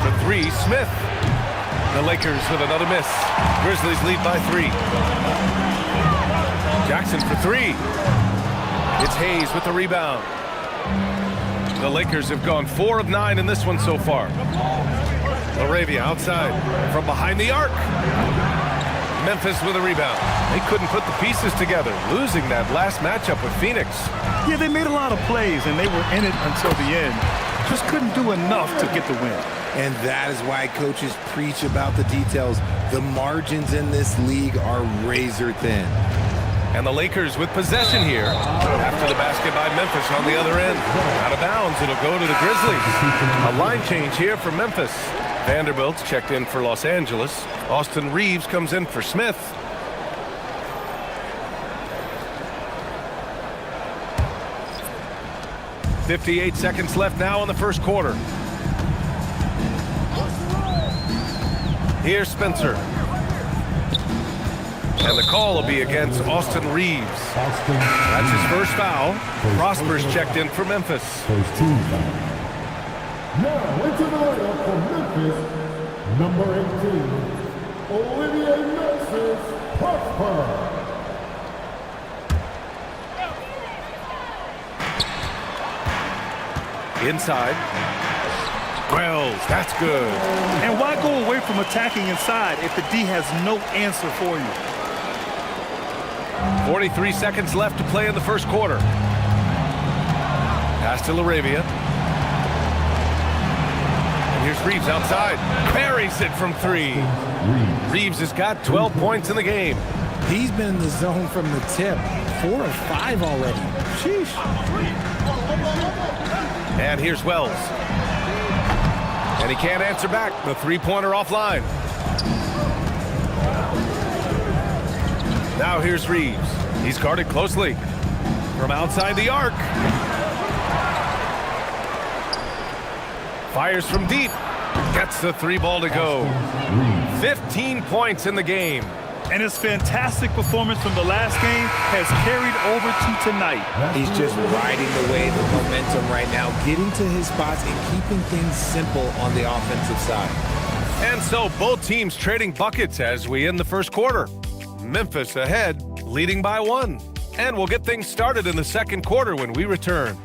The three, Smith. The Lakers with another miss. Grizzlies lead by 3. Jackson for 3. It's Hayes with the rebound. The Lakers have gone 4 of 9 in this one so far. LaRavia outside from behind the arc. Memphis with a rebound. They couldn't put the pieces together, losing that last matchup with Phoenix. Yeah, they made a lot of plays, and they were in it until the end. Just couldn't do enough to get the win. And that is why coaches preach about the details. The margins in this league are razor thin. And the Lakers with possession here after the basket by Memphis on the other end. Out of bounds, it'll go to the Grizzlies. A line change here for Memphis. Vanderbilt's checked in for Los Angeles. Austin Reeves comes in for Smith. .58 seconds left now in the first quarter. Here's Spencer. And the call will be against Austin Reeves. That's his first foul. Prosper's checked in for Memphis. Now into the lineup for Memphis, number 18, Olivier Moses Prosper. Inside. Wells, that's good. And why go away from attacking inside if the D has no answer for you? 43 seconds left to play in the first quarter. Pass to LaRavia. And here's Reeves outside. Buries it from 3. Reeves has got 12 points in the game. He's been in the zone from the tip. 4 of 5 already. Sheesh. And here's Wells. And he can't answer back. The three-pointer offline. Now here's Reeves. He's guarded closely from outside the arc. Fires from deep. Gets the 3-ball to go. 15 points in the game. And his fantastic performance from the last game has carried over to tonight. He's just riding the wave of momentum right now, getting to his spots and keeping things simple on the offensive side. And so both teams trading buckets as we end the first quarter. Memphis ahead, leading by 1. And we'll get things started in the second quarter when we return.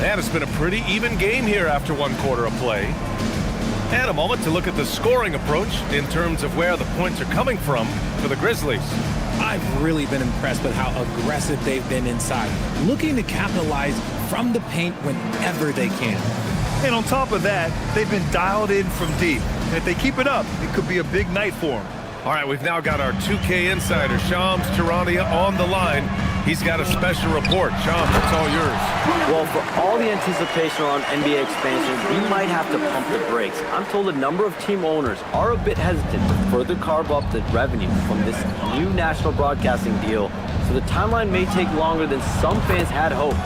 And it's been a pretty even game here after 1 quarter of play. And a moment to look at the scoring approach in terms of where the points are coming from for the Grizzlies. I've really been impressed with how aggressive they've been inside, looking to capitalize from the paint whenever they can. And on top of that, they've been dialed in from deep. And if they keep it up, it could be a big night for them. All right, we've now got our 2K insider, Shams Charania, on the line. He's got a special report. Shams, it's all yours. Well, for all the anticipation around NBA expansion, we might have to pump the brakes. I'm told a number of team owners are a bit hesitant to further carve up the revenue from this new national broadcasting deal, so the timeline may take longer than some fans had hoped.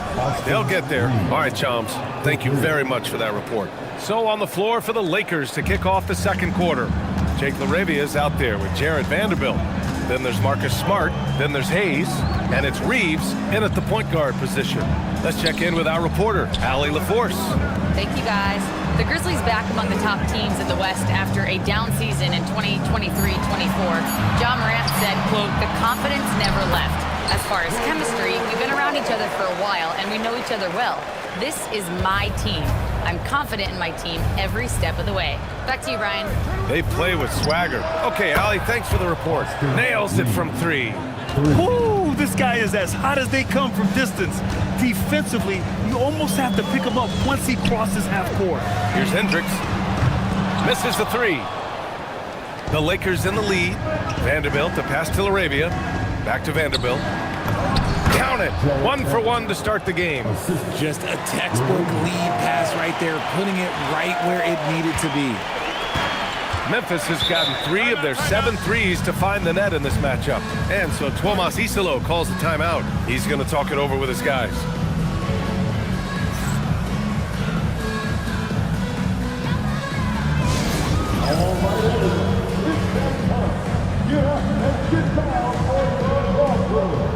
They'll get there. All right, Shams, thank you very much for that report. So on the floor for the Lakers to kick off the second quarter. Jake LaRavia is out there with Jared Vanderbilt. Then there's Marcus Smart. Then there's Hayes. And it's Reeves in at the point guard position. Let's check in with our reporter, Allie LaForce. Thank you, guys. The Grizzlies back among the top teams in the West after a down season in 2023-24. John Morant said, quote, "The confidence never left. As far as chemistry, we've been around each other for a while and we know each other well. This is my team. I'm confident in my team every step of the way." Back to you, Brian. They play with swagger. Okay, Allie, thanks for the report. Nails it from three. Ooh, this guy is as hot as they come from distance. Defensively, you almost have to pick him up once he crosses half court. Here's Hendricks. Misses the three. The Lakers in the lead. Vanderbilt, the pass to LaRavia. Back to Vanderbilt. Count it. 1 for 1 to start the game. Just a textbook lead pass right there, putting it right where it needed to be. Memphis has gotten 3 of their 7 threes to find the net in this matchup. And so Tuomas Isalo calls the timeout. He's going to talk it over with his guys. All right, everyone. It's that time. Get up and get down for your walkthrough.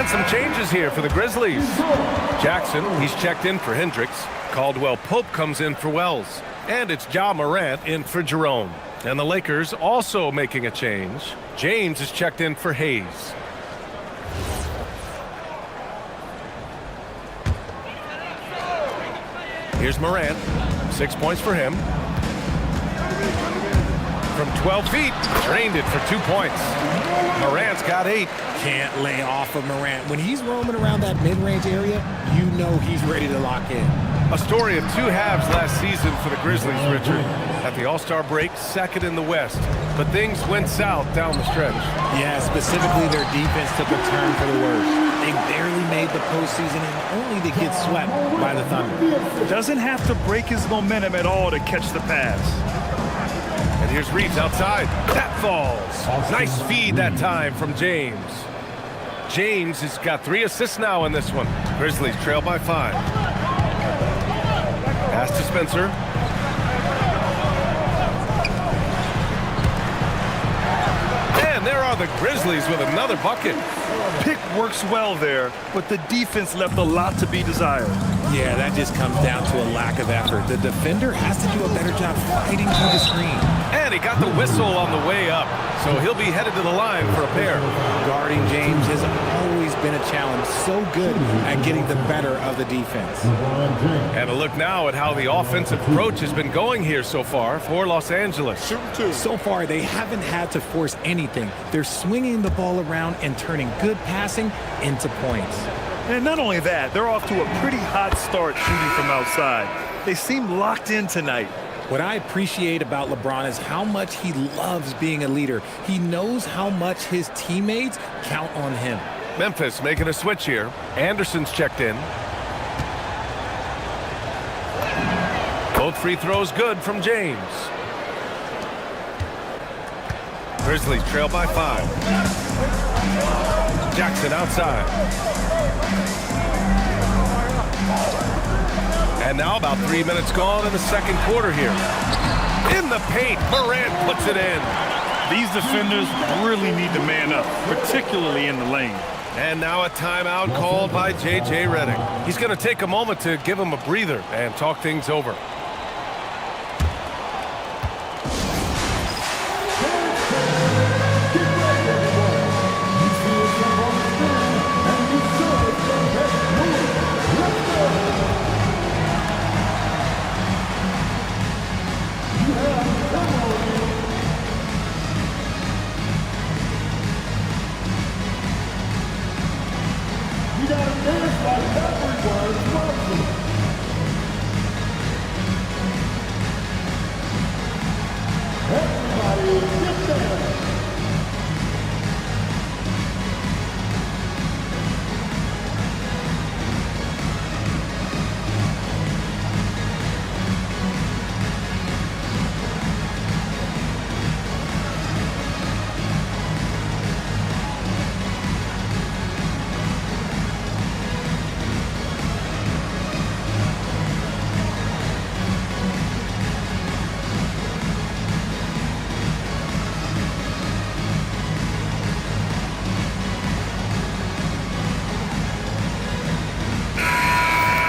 Some changes here for the Grizzlies. Jackson, he's checked in for Hendricks. Caldwell Pope comes in for Wells. And it's Ja Morant in for Jerome. And the Lakers also making a change. James is checked in for Hayes. Here's Morant. 6 points for him. From 12 feet, drained it for 2 points. Morant's got 8. Can't lay off of Morant. When he's roaming around that mid-range area, you know he's ready to lock in. A story of 2 halves last season for the Grizzlies, Richard. At the All-Star break, second in the West. But things went south down the stretch. Yeah, specifically their defense took a turn for the worse. They barely made the postseason and only to get swept by the Thunder. Doesn't have to break his momentum at all to catch the pass. And here's Reeves outside. That falls. Nice feed that time from James. James has got 3 assists now in this one. Grizzlies trail by 5. Pass to Spencer. And there are the Grizzlies with another bucket. Pick works well there, but the defense left a lot to be desired. Yeah, that just comes down to a lack of effort. The defender has to do a better job fighting through the screen. And he got the whistle on the way up, so he'll be headed to the line for a pair. Guarding James has always been a challenge. So good at getting the better of the defense. And a look now at how the offensive approach has been going here so far for Los Angeles. So far, they haven't had to force anything. They're swinging the ball around and turning good passing into points. And not only that, they're off to a pretty hot start shooting from outside. They seem locked in tonight. What I appreciate about LeBron is how much he loves being a leader. He knows how much his teammates count on him. Memphis making a switch here. Anderson's checked in. Both free throws good from James. Grizzlies trail by 5. Jackson outside. And now about 3 minutes gone in the second quarter here. In the paint, Morant puts it in. These defenders really need to man up, particularly in the lane. And now a timeout called by J.J. Redick. He's going to take a moment to give him a breather and talk things over.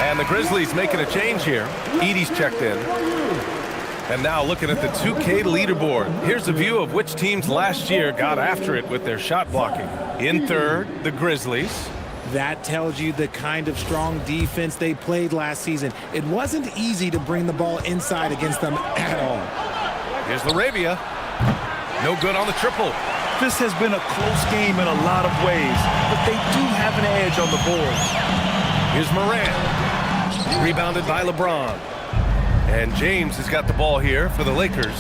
And the Grizzlies making a change here. Edey's checked in. And now looking at the 2K leaderboard. Here's a view of which teams last year got after it with their shot blocking. In third, the Grizzlies. That tells you the kind of strong defense they played last season. It wasn't easy to bring the ball inside against them at all. Here's Arabia. No good on the triple. This has been a close game in a lot of ways, but they do have an edge on the boards. Here's Morant. Rebounded by LeBron. And James has got the ball here for the Lakers.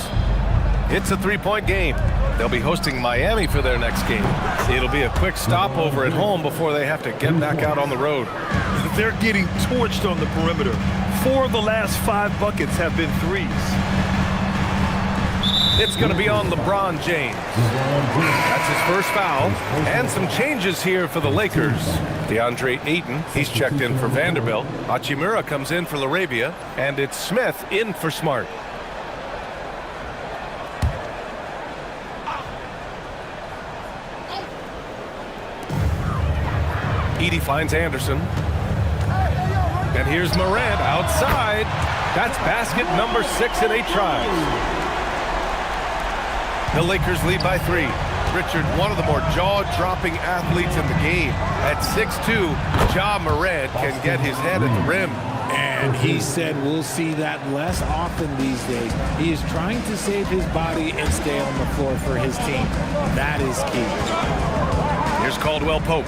It's a three-point game. They'll be hosting Miami for their next game. It'll be a quick stopover at home before they have to get back out on the road. They're getting torched on the perimeter. 4 of the last 5 buckets have been threes. It's going to be on LeBron James. That's his first foul. And some changes here for the Lakers. DeAndre Ayton, he's checked in for Vanderbilt. Hachimura comes in for LaRabia. And it's Smith in for Smart. Edey finds Anderson. And here's Morant outside. That's basket number 6 in 8 tries. The Lakers lead by 3. Richard, one of the more jaw-dropping athletes in the game. At 6'2", Ja Morant can get his head at the rim. And he said we'll see that less often these days. He is trying to save his body and stay on the floor for his team. That is key. Here's Caldwell Pope,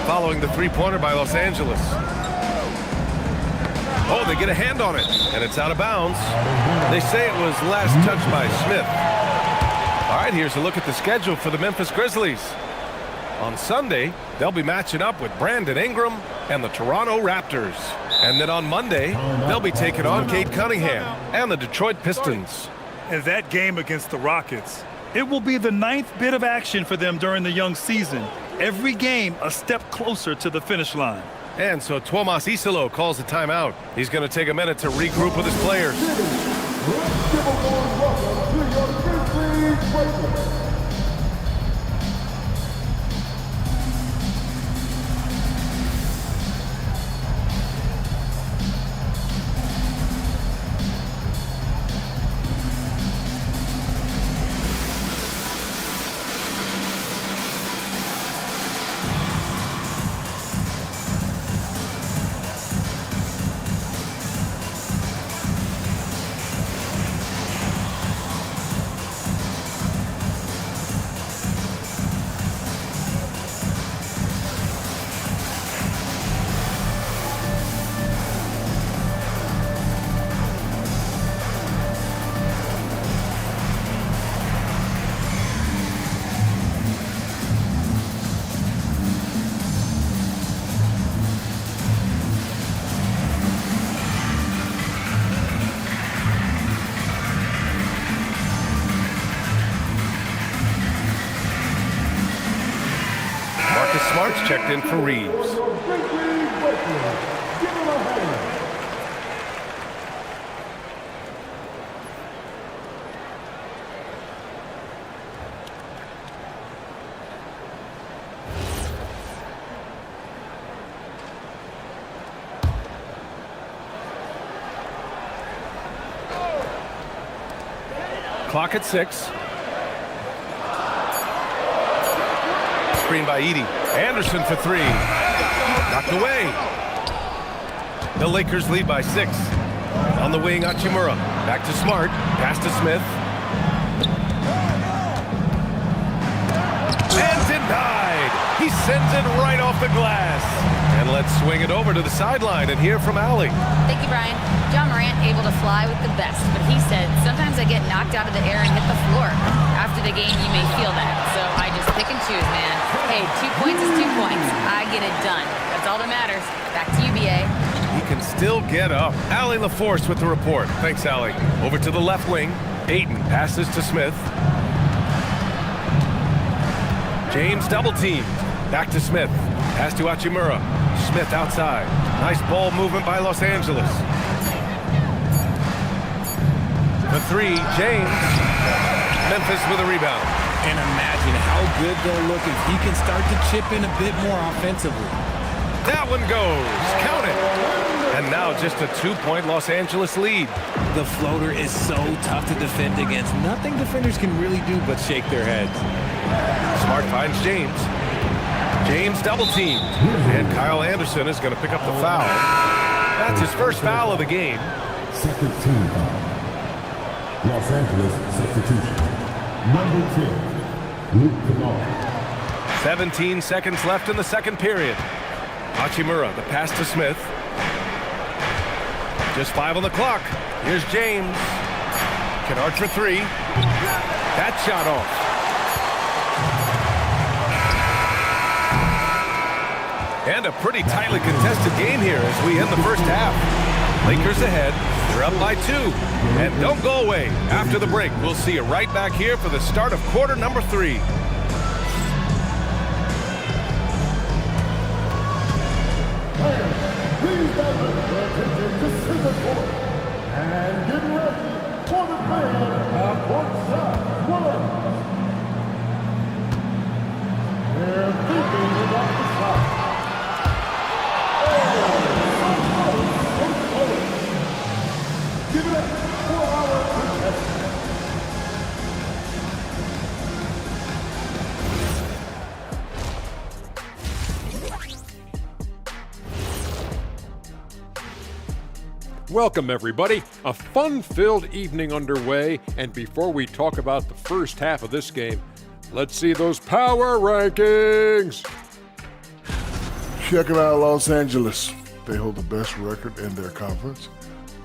following the three-pointer by Los Angeles. Oh, they get a hand on it, and it's out of bounds. They say it was last touched by Smith. All right, here's a look at the schedule for the Memphis Grizzlies. On Sunday, they'll be matching up with Brandon Ingram and the Toronto Raptors. And then on Monday, they'll be taking on Cade Cunningham and the Detroit Pistons. And that game against the Rockets, it will be the 9th bit of action for them during the young season. Every game a step closer to the finish line. And so Tomas Isolo calls a timeout. He's going to take a minute to regroup with his players. checked in for Reeves. Clock at 6. Screen by Edie. Anderson for 3. Knocked away. The Lakers lead by 6. On the wing, Hachimura. Back to Smart. Pass to Smith. And denied. He sends it right off the glass. And let's swing it over to the sideline and hear from Allie. Thank you, Brian. John Morant able to fly with the best, but he said, sometimes I get knocked out of the air and hit the floor. After the game, you may feel that, so I just pick and choose, man. Hey, 2 points is 2 points. I get it done. That's all that matters. Back to you, BA. He can still get up. Allie LaForce with the report. Thanks, Allie. Over to the left wing. Ayton passes to Smith. James double teamed. Back to Smith. Pass to Hachimura. Smith outside. Nice ball movement by Los Angeles. The 3, James. Memphis with a rebound. And imagine how good they'll look if he can start to chip in a bit more offensively. That one goes. Count it. And now just a 2-point Los Angeles lead. The floater is so tough to defend against. Nothing defenders can really do but shake their heads. Smart finds James. James double teamed. And Kyle Anderson is going to pick up the foul. That's his first foul of the game. Second team foul. Los Angeles substitution. Number 10, Luke Kennard. 17 seconds left in the second period. Hachimura, the pass to Smith. Just 5 on the clock. Here's James. Kennard for 3. That shot off. And a pretty tightly contested game here as we end the first half. Lakers ahead. They're up by 2. And don't go away. After the break, we'll see you right back here for the start of quarter number 3. Please divert your attention to center court. And get ready for the band of courtside runners. They're thinking about the shot. Give it up for our contestant. Welcome, everybody. A fun-filled evening underway, and before we talk about the first half of this game, let's see those power rankings. Check it out, Los Angeles. They hold the best record in their conference.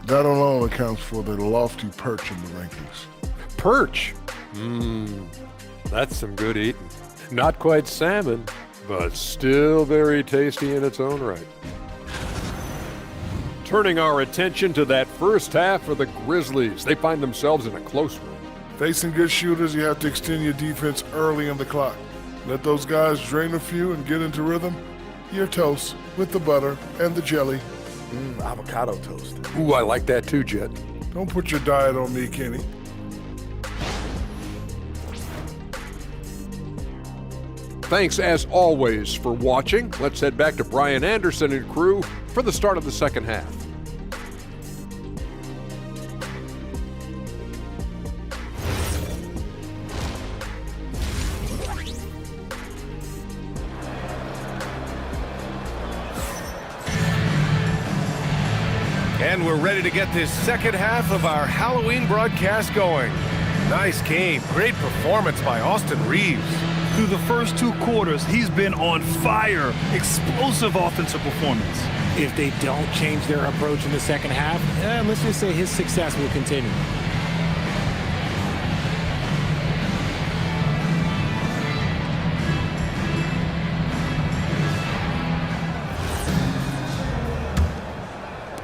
That alone accounts for their lofty perch in the rankings. Perch? That's some good eating. Not quite salmon, but still very tasty in its own right. Turning our attention to that first half for the Grizzlies. They find themselves in a close one. Facing good shooters, you have to extend your defense early in the clock. Let those guys drain a few and get into rhythm. Your toast with the butter and the jelly. Avocado toast. Ooh, I like that too, Jet. Don't put your diet on me, Kenny. Thanks, as always, for watching. Let's head back to Brian Anderson and crew for the start of the second half. And we're ready to get this second half of our Halloween broadcast going. Nice game. Great performance by Austin Reeves. Through the first 2 quarters, he's been on fire. Explosive offensive performance. If they don't change their approach in the second half, let's just say his success will continue.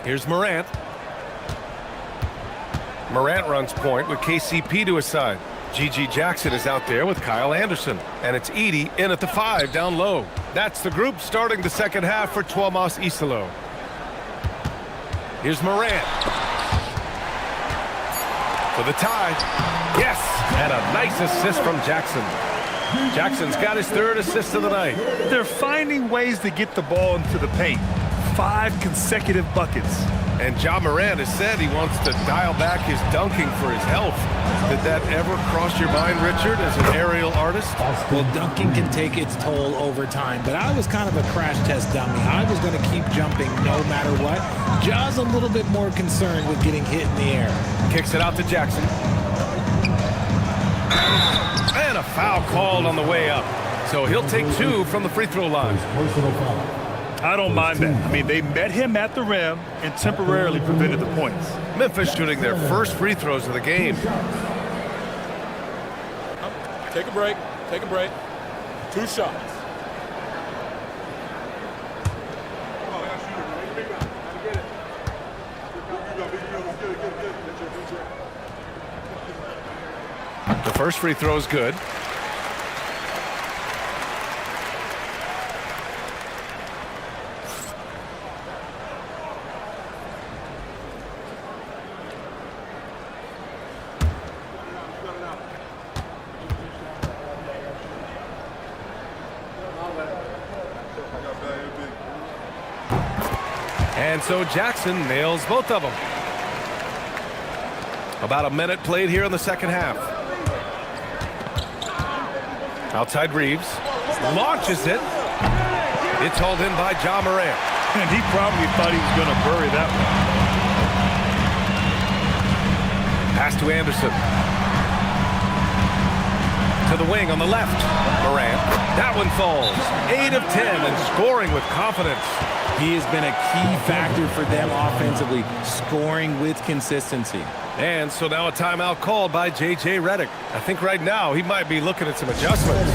Here's Morant. Morant runs point with KCP to his side. G.G. Jackson is out there with Kyle Anderson. And it's Edie in at the 5 down low. That's the group starting the second half for Tuomas Isalo. Here's Morant. For the tie. Yes! And a nice assist from Jackson. Jackson's got his third assist of the night. They're finding ways to get the ball into the paint. 5 consecutive buckets. And Ja Morant has said he wants to dial back his dunking for his health. Did that ever cross your mind, Richard, as an aerial artist? Well, dunking can take its toll over time, but I was kind of a crash test dummy. I was going to keep jumping no matter what. Ja's a little bit more concerned with getting hit in the air. Kicks it out to Jackson. And a foul called on the way up. So he'll take 2 from the free throw line. I don't mind that. I mean, they met him at the rim and temporarily prevented the points. Memphis shooting their first free throws of the game. Take a break. Take a break. 2 shots. The first free throw is good. And so Jackson nails both of them. About a minute played here in the second half. Outside Reeves. Launches it. It's hauled in by Ja Morant. And he probably thought he was going to bury that one. Pass to Anderson. To the wing on the left. Morant. That one falls. 8 of 10 and scoring with confidence. He has been a key factor for them offensively, scoring with consistency. And so now a timeout called by J.J. Redick. I think right now he might be looking at some adjustments.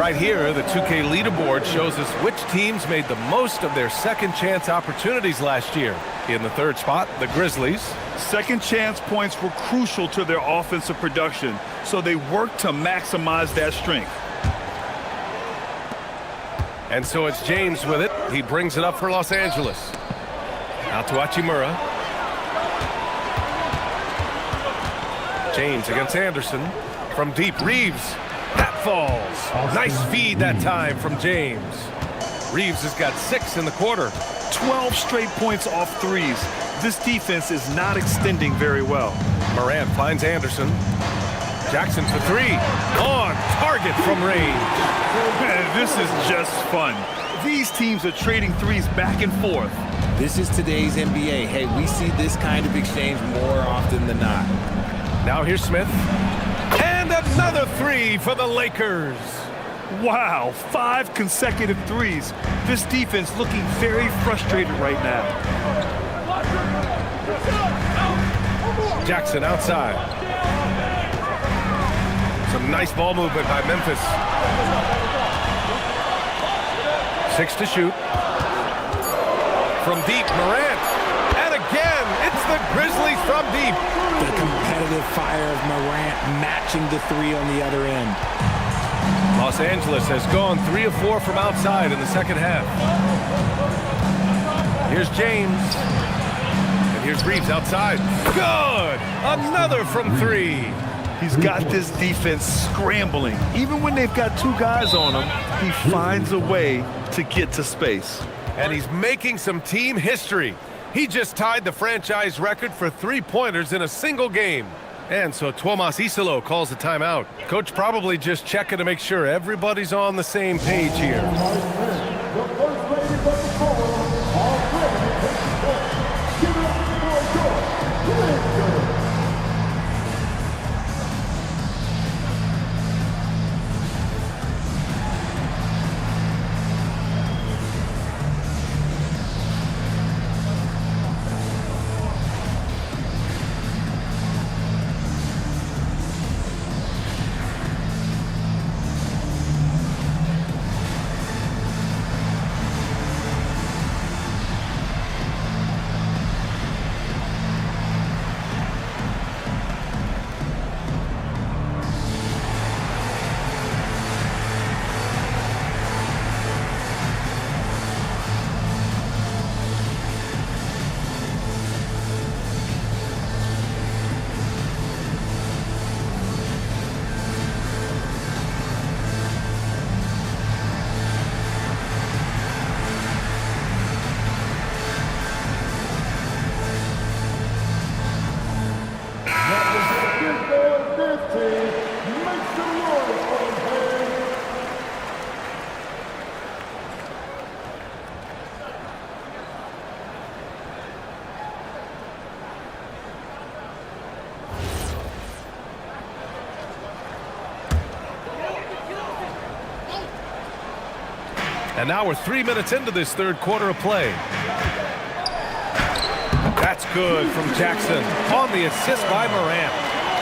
Right here, the 2K leaderboard shows us which teams made the most of their second chance opportunities last year. In the third spot, the Grizzlies. Second chance points were crucial to their offensive production, so they worked to maximize that strength. And so it's James with it. He brings it up for Los Angeles. Out to Hachimura. James against Anderson. From deep, Reeves. That falls. Nice feed that time from James. Reeves has got 6 in the quarter. 12 straight points off threes. This defense is not extending very well. Morant finds Anderson. Jackson for 3. On target from range. Man, this is just fun. These teams are trading threes back and forth. This is today's NBA. Hey, we see this kind of exchange more often than not. Now here's Smith. And another 3 for the Lakers. Wow, 5 consecutive threes. This defense looking very frustrated right now. Jackson outside. Some nice ball movement by Memphis. 6 to shoot. From deep, Morant. And again, it's the Grizzlies from deep. The competitive fire of Morant matching the 3 on the other end. Los Angeles has gone 3 of 4 from outside in the second half. Here's James. And Here's Reeves outside. Good! Another from three. He's got this defense scrambling. Even when they've got two guys on him, he finds a way to get to space. And he's making some team history. He just tied the franchise record for three-pointers in a single game. And so Tuomas Isalo calls a timeout. Coach probably just checking to make sure everybody's on the same page here. The first ladies of the floor are ready to take the court. Give it up for your leader. And now we're 3 minutes into this third quarter of play. That's good from Jackson on the assist by Morant.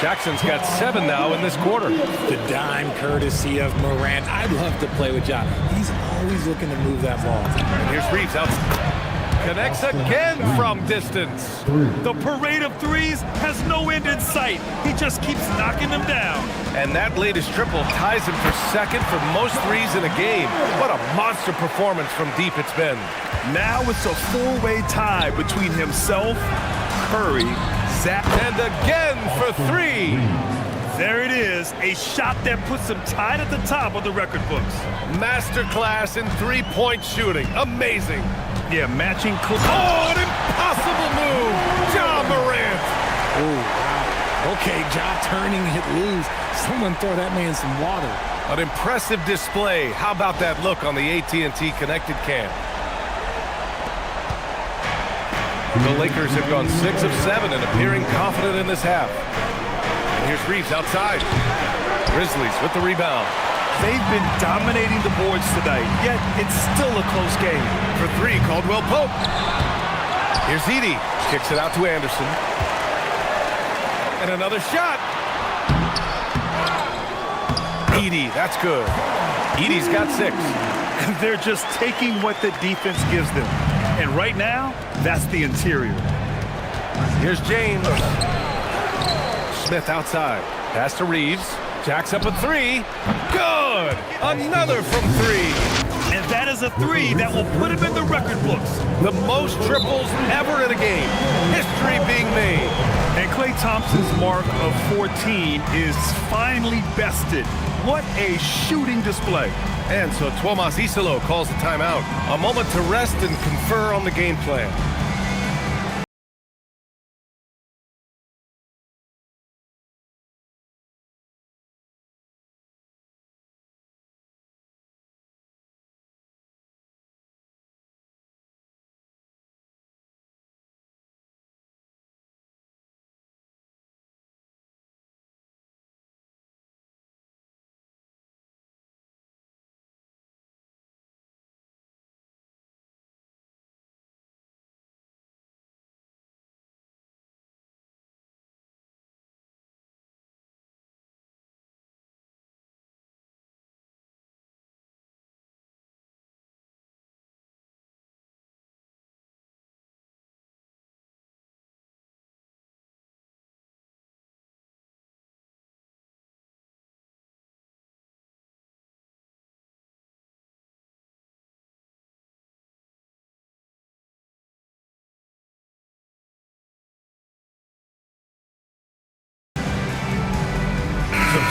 Jackson's got 7 now in this quarter. The dime courtesy of Morant. I'd love to play with John. He's always looking to move that ball. And here's Reeves out. Connects again from distance. The parade of threes has no end in sight. He just keeps knocking them down. And that latest triple ties him for second for most threes in a game. What a monster performance from deep it's been. Now it's a four-way tie between himself, Curry, Zach, and again for three. There it is, a shot that puts him tied at the top of the record books. Masterclass in three-point shooting. Amazing. Yeah, matching. Oh, an impossible move. John Morant. Oh, wow. Okay, Ja turning it loose. Someone throw that man some water. An impressive display. How about that look on the AT&T connected cam? The Lakers have gone 6 of 7 and appearing confident in this half. And here's Reeves outside. Grizzlies with the rebound. They've been dominating the boards tonight, yet it's still a close game. For three, Caldwell Pope. Here's Edey. Kicks it out to Anderson. And another shot. Edey, that's good. Edey's got 6. They're just taking what the defense gives them. And right now, that's the interior. Here's James. Smith outside. Pass to Reeves. Jacks up a 3. Good! Another from 3. And that is a 3 that will put him in the record books. The most triples ever in a game. History being made. And Klay Thompson's mark of 14 is finally bested. What a shooting display. And so Tuomas Isalo calls the timeout. A moment to rest and confer on the game plan.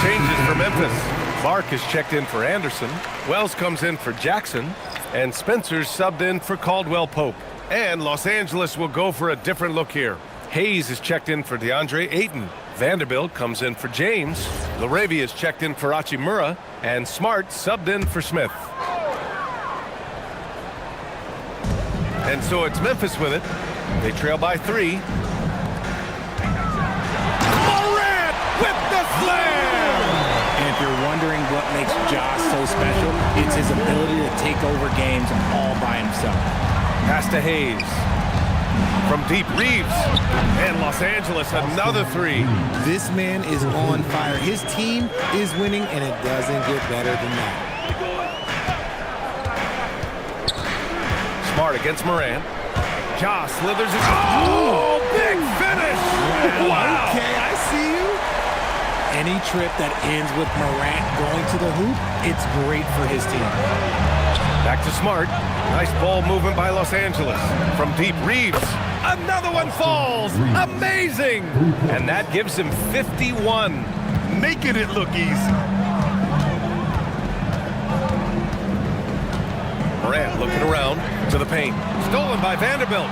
changes for Memphis. Clark is checked in for Anderson. Wells comes in for Jackson. And Spencer's subbed in for Caldwell Pope. And Los Angeles will go for a different look here. Hayes is checked in for DeAndre Ayton. Vanderbilt comes in for James. Laravia is checked in for Achimura. And Smart subbed in for Smith. And so it's Memphis with it. They trail by 3. Morant with the slam! And if you're wondering what makes Josh so special, it's his ability to take over games all by himself. Pass to Hayes. From deep, Reeves. And Los Angeles, another 3. This man is on fire. His team is winning, and it doesn't get better than that. Smart against Morant. Josh slithers his... Oh, big finish! Wow! Okay, I see you. Any trip that ends with Morant going to the hoop, it's great for his team. Back to Smart. Nice ball movement by Los Angeles. From deep, Reeves. Another one falls. Amazing! And that gives him 51. Making it look easy. Morant looking around to the paint. Stolen by Vanderbilt.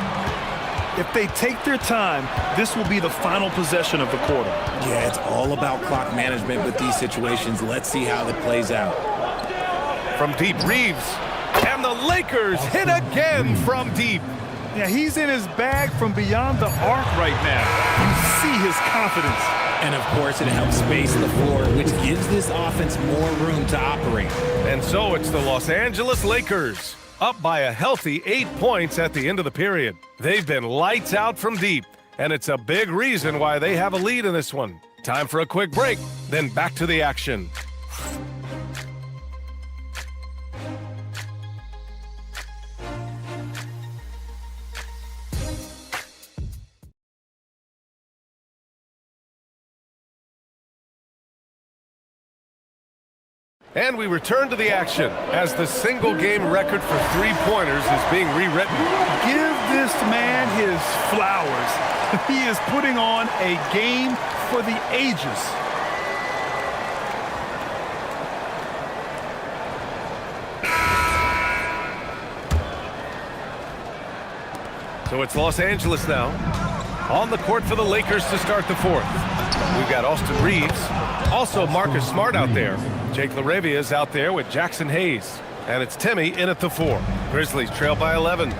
If they take their time, this will be the final possession of the quarter. Yeah, it's all about clock management with these situations. Let's see how that plays out. From deep, Reeves. And the Lakers hit again from deep. Yeah, he's in his bag from beyond the arc right now. You see his confidence. And, of course, it helps space the floor, which gives this offense more room to operate. And so it's the Los Angeles Lakers, up by a healthy 8 points at the end of the period. They've been lights out from deep, and it's a big reason why they have a lead in this one. Time for a quick break, then back to the action. And we return to the action as the single-game record for three-pointers is being rewritten. Give this man his flowers. He is putting on a game for the ages. So it's Los Angeles now. On the court for the Lakers to start the fourth. We've got Austin Reeves. Also Marcus Smart out there. Jake Laravia is out there with Jackson Hayes. And it's Timmy in at the 4. Grizzlies trail by 11.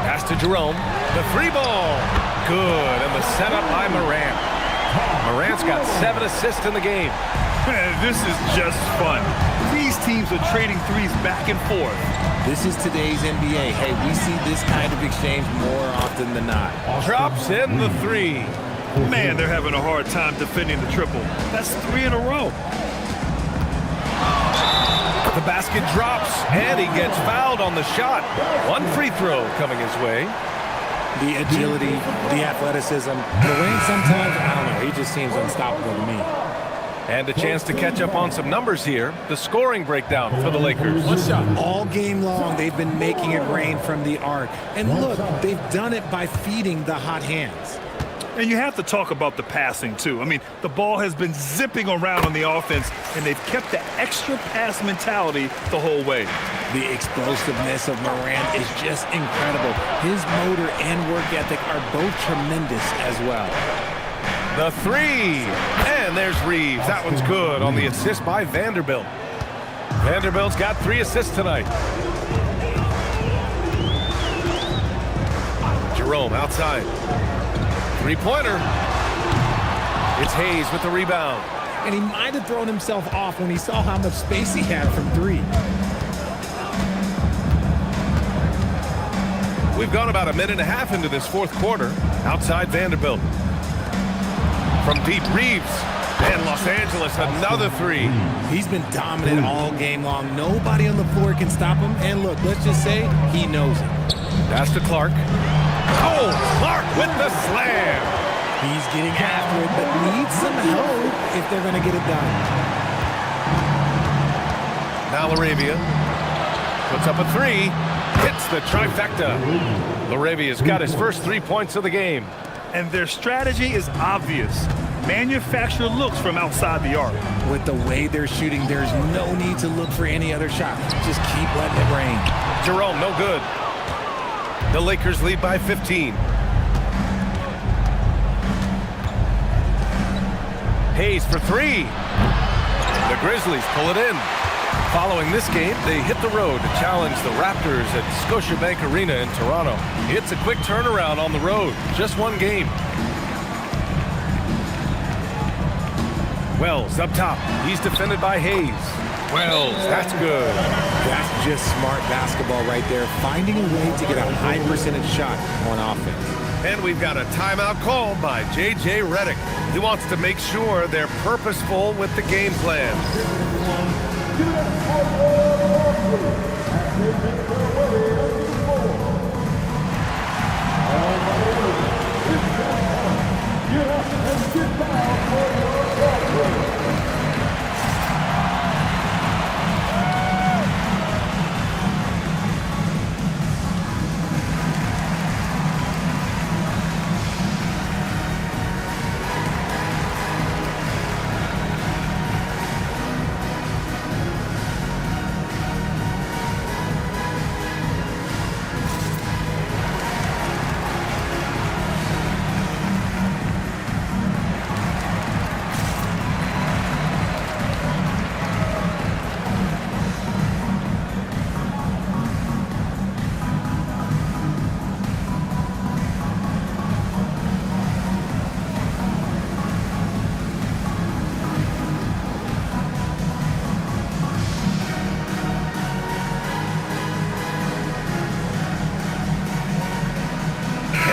Pass to Jerome. The 3 ball. Good. And the setup by Morant. Morant's got 7 assists in the game. This is just fun. These teams are trading threes back and forth. This is today's NBA. Hey, we see this kind of exchange more often than not. Drops in the 3. Man, they're having a hard time defending the triple. That's 3 in a row. The basket drops, and he gets fouled on the shot. 1 free throw coming his way. The agility, the athleticism. Morant sometimes, I don't know, he just seems unstoppable to me. And a chance to catch up on some numbers here. The scoring breakdown for the Lakers. All game long, they've been making it rain from the arc. And look, they've done it by feeding the hot hands. And you have to talk about the passing, too. I mean, the ball has been zipping around on the offense, and they've kept the extra pass mentality the whole way. The explosiveness of Morant is just incredible. His motor and work ethic are both tremendous as well. The 3. And there's Reeves. That one's good on the assist by Vanderbilt. Vanderbilt's got 3 assists tonight. Jerome outside. 3-pointer. It's Hayes with the rebound. And he might have thrown himself off when he saw how much space he had from 3. We've gone about a minute and a half into this fourth quarter. Outside Vanderbilt. From deep, Reeves. And Los Angeles, another 3. He's been dominant all game long. Nobody on the floor can stop him. And look, let's just say he knows it. Pass to Clark. Oh, Clark with the slam. He's getting after it, but needs some help if they're going to get it done. Now Laravia puts up a 3. Hits the trifecta. Laravia's got his first 3 points of the game. And their strategy is obvious. Manufacture looks from outside the arc. With the way they're shooting, there's no need to look for any other shot. Just keep letting it rain. Jerome, no good. The Lakers lead by 15. Hayes for three. The Grizzlies pull it in. Following this game, they hit the road to challenge the Raptors at Scotiabank Arena in Toronto. It's a quick turnaround on the road, just one game. Wells up top. He's defended by Hayes. Wells, that's good. That's just smart basketball right there, finding a way to get a high percentage shot on offense. And we've got a timeout called by J.J. Redick. He wants to make sure they're purposeful with the game plan.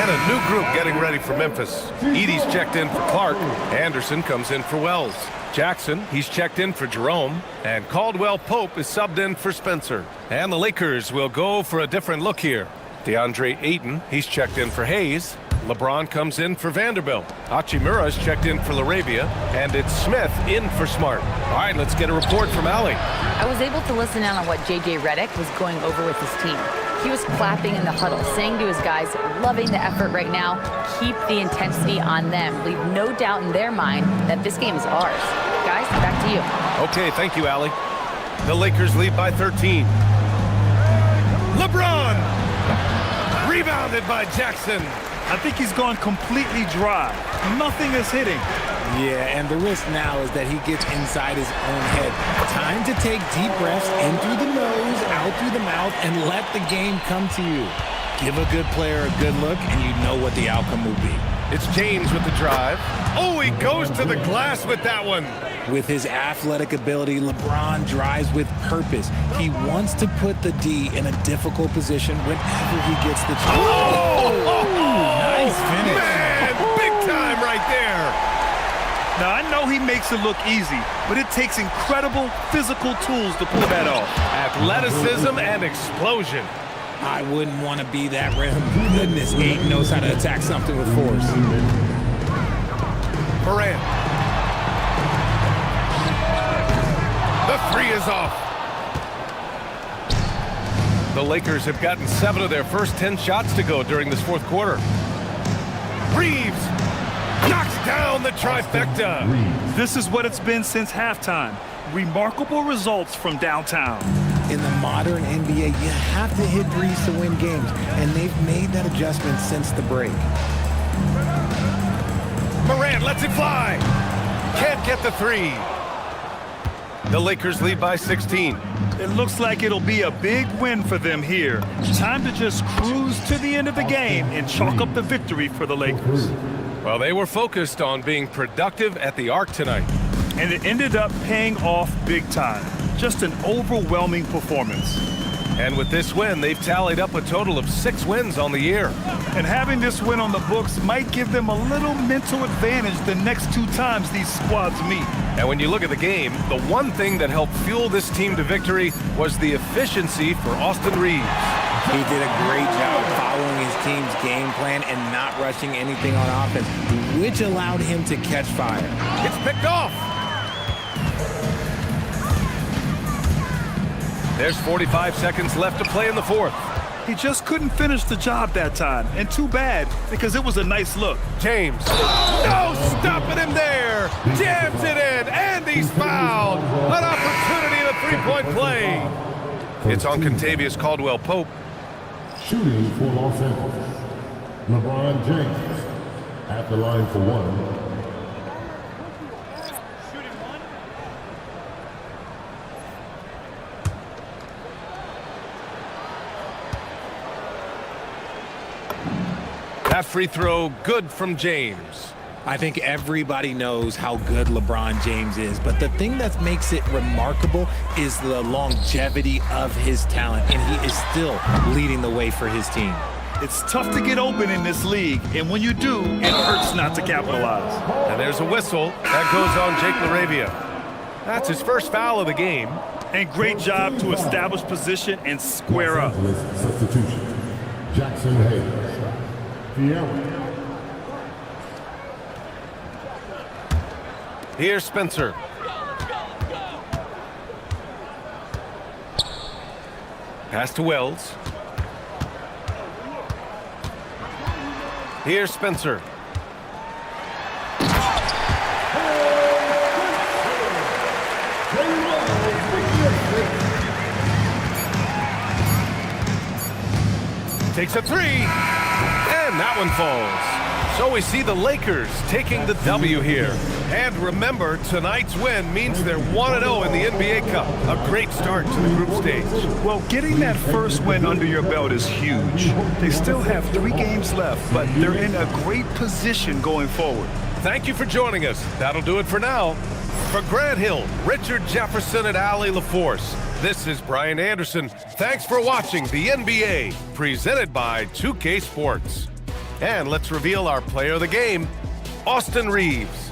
A new group getting ready for Memphis. Edie's checked in for Clark. Anderson comes in for Wells. Jackson, he's checked in for Jerome. And Caldwell Pope is subbed in for Spencer. And the Lakers will go for a different look here. DeAndre Ayton, he's checked in for Hayes. LeBron comes in for Vanderbilt. Hachimura's checked in for LaRavia. And it's Smith in for Smart. All right, let's get a report from Allie. I was able to listen in on what J.J. Redick was going over with his team. He was clapping in the huddle, saying to his guys, loving the effort right now, keep the intensity on them. Leave no doubt in their mind that this game is ours. Guys, back to you. Okay, thank you, Allie. The Lakers lead by 13. LeBron! Rebounded by Jackson. I think he's gone completely dry. Nothing is hitting. Yeah, and the risk now is that he gets inside his own head. Time to take deep breaths in through the nose, out through the mouth, and let the game come to you. Give a good player a good look, and you know what the outcome will be. It's James with the drive. Oh, he goes to the glass with that one. With his athletic ability, LeBron drives with purpose. He wants to put the D in a difficult position whenever he gets the chance. Oh! Nice finish. Man, big time right there. Now, I know he makes it look easy, but it takes incredible physical tools to pull that off. Athleticism and explosion. I wouldn't want to be that rim. Goodness, Ayton knows how to attack something with force. Morant. The three is off. The Lakers have gotten 7 of their first 10 shots to go during this fourth quarter. Reeves knocks down the trifecta. This is what it's been since halftime. Remarkable results from downtown. In the modern NBA, you have to hit threes to win games, and they've made that adjustment since the break. Morant lets it fly. Can't get the three. The Lakers lead by 16. It looks like it'll be a big win for them here. Time to just cruise to the end of the game and chalk up the victory for the Lakers. Well, they were focused on being productive at the Arc tonight. And it ended up paying off big time. Just an overwhelming performance. And with this win, they've tallied up a total of 6 wins on the year. And having this win on the books might give them a little mental advantage the next 2 times these squads meet. And when you look at the game, the one thing that helped fuel this team to victory was the efficiency for Austin Reeves. He did a great job following his team's game plan and not rushing anything on offense, which allowed him to catch fire. It's picked off. There's 45 seconds left to play in the fourth. He just couldn't finish the job that time. And too bad, because it was a nice look. James. No, stopping him there. Jams it in, and he's fouled. An opportunity in a three-point play. It's on Contavious Caldwell-Pope. Shooting for Los Angeles, LeBron James at the line for one. That free throw, good from James. I think everybody knows how good LeBron James is, but the thing that makes it remarkable is the longevity of his talent, and he is still leading the way for his team. It's tough to get open in this league, and when you do, it hurts not to capitalize. And there's a whistle. That goes on Jake LaRavia. That's his first foul of the game. And great job to establish position and square up. Substitution. Jackson Hayes. Here's Spencer. Pass to Wells. Here's Spencer. Takes a three, and that one falls. So we see the Lakers taking the W here. And remember, tonight's win means they're 1-0 in the NBA Cup. A great start to the group stage. Well, getting that first win under your belt is huge. They still have 3 games left, but they're in a great position going forward. Thank you for joining us. That'll do it for now. For Grant Hill, Richard Jefferson, and Allie LaForce, this is Brian Anderson. Thanks for watching the NBA, presented by 2K Sports. And let's reveal our player of the game, Austin Reeves.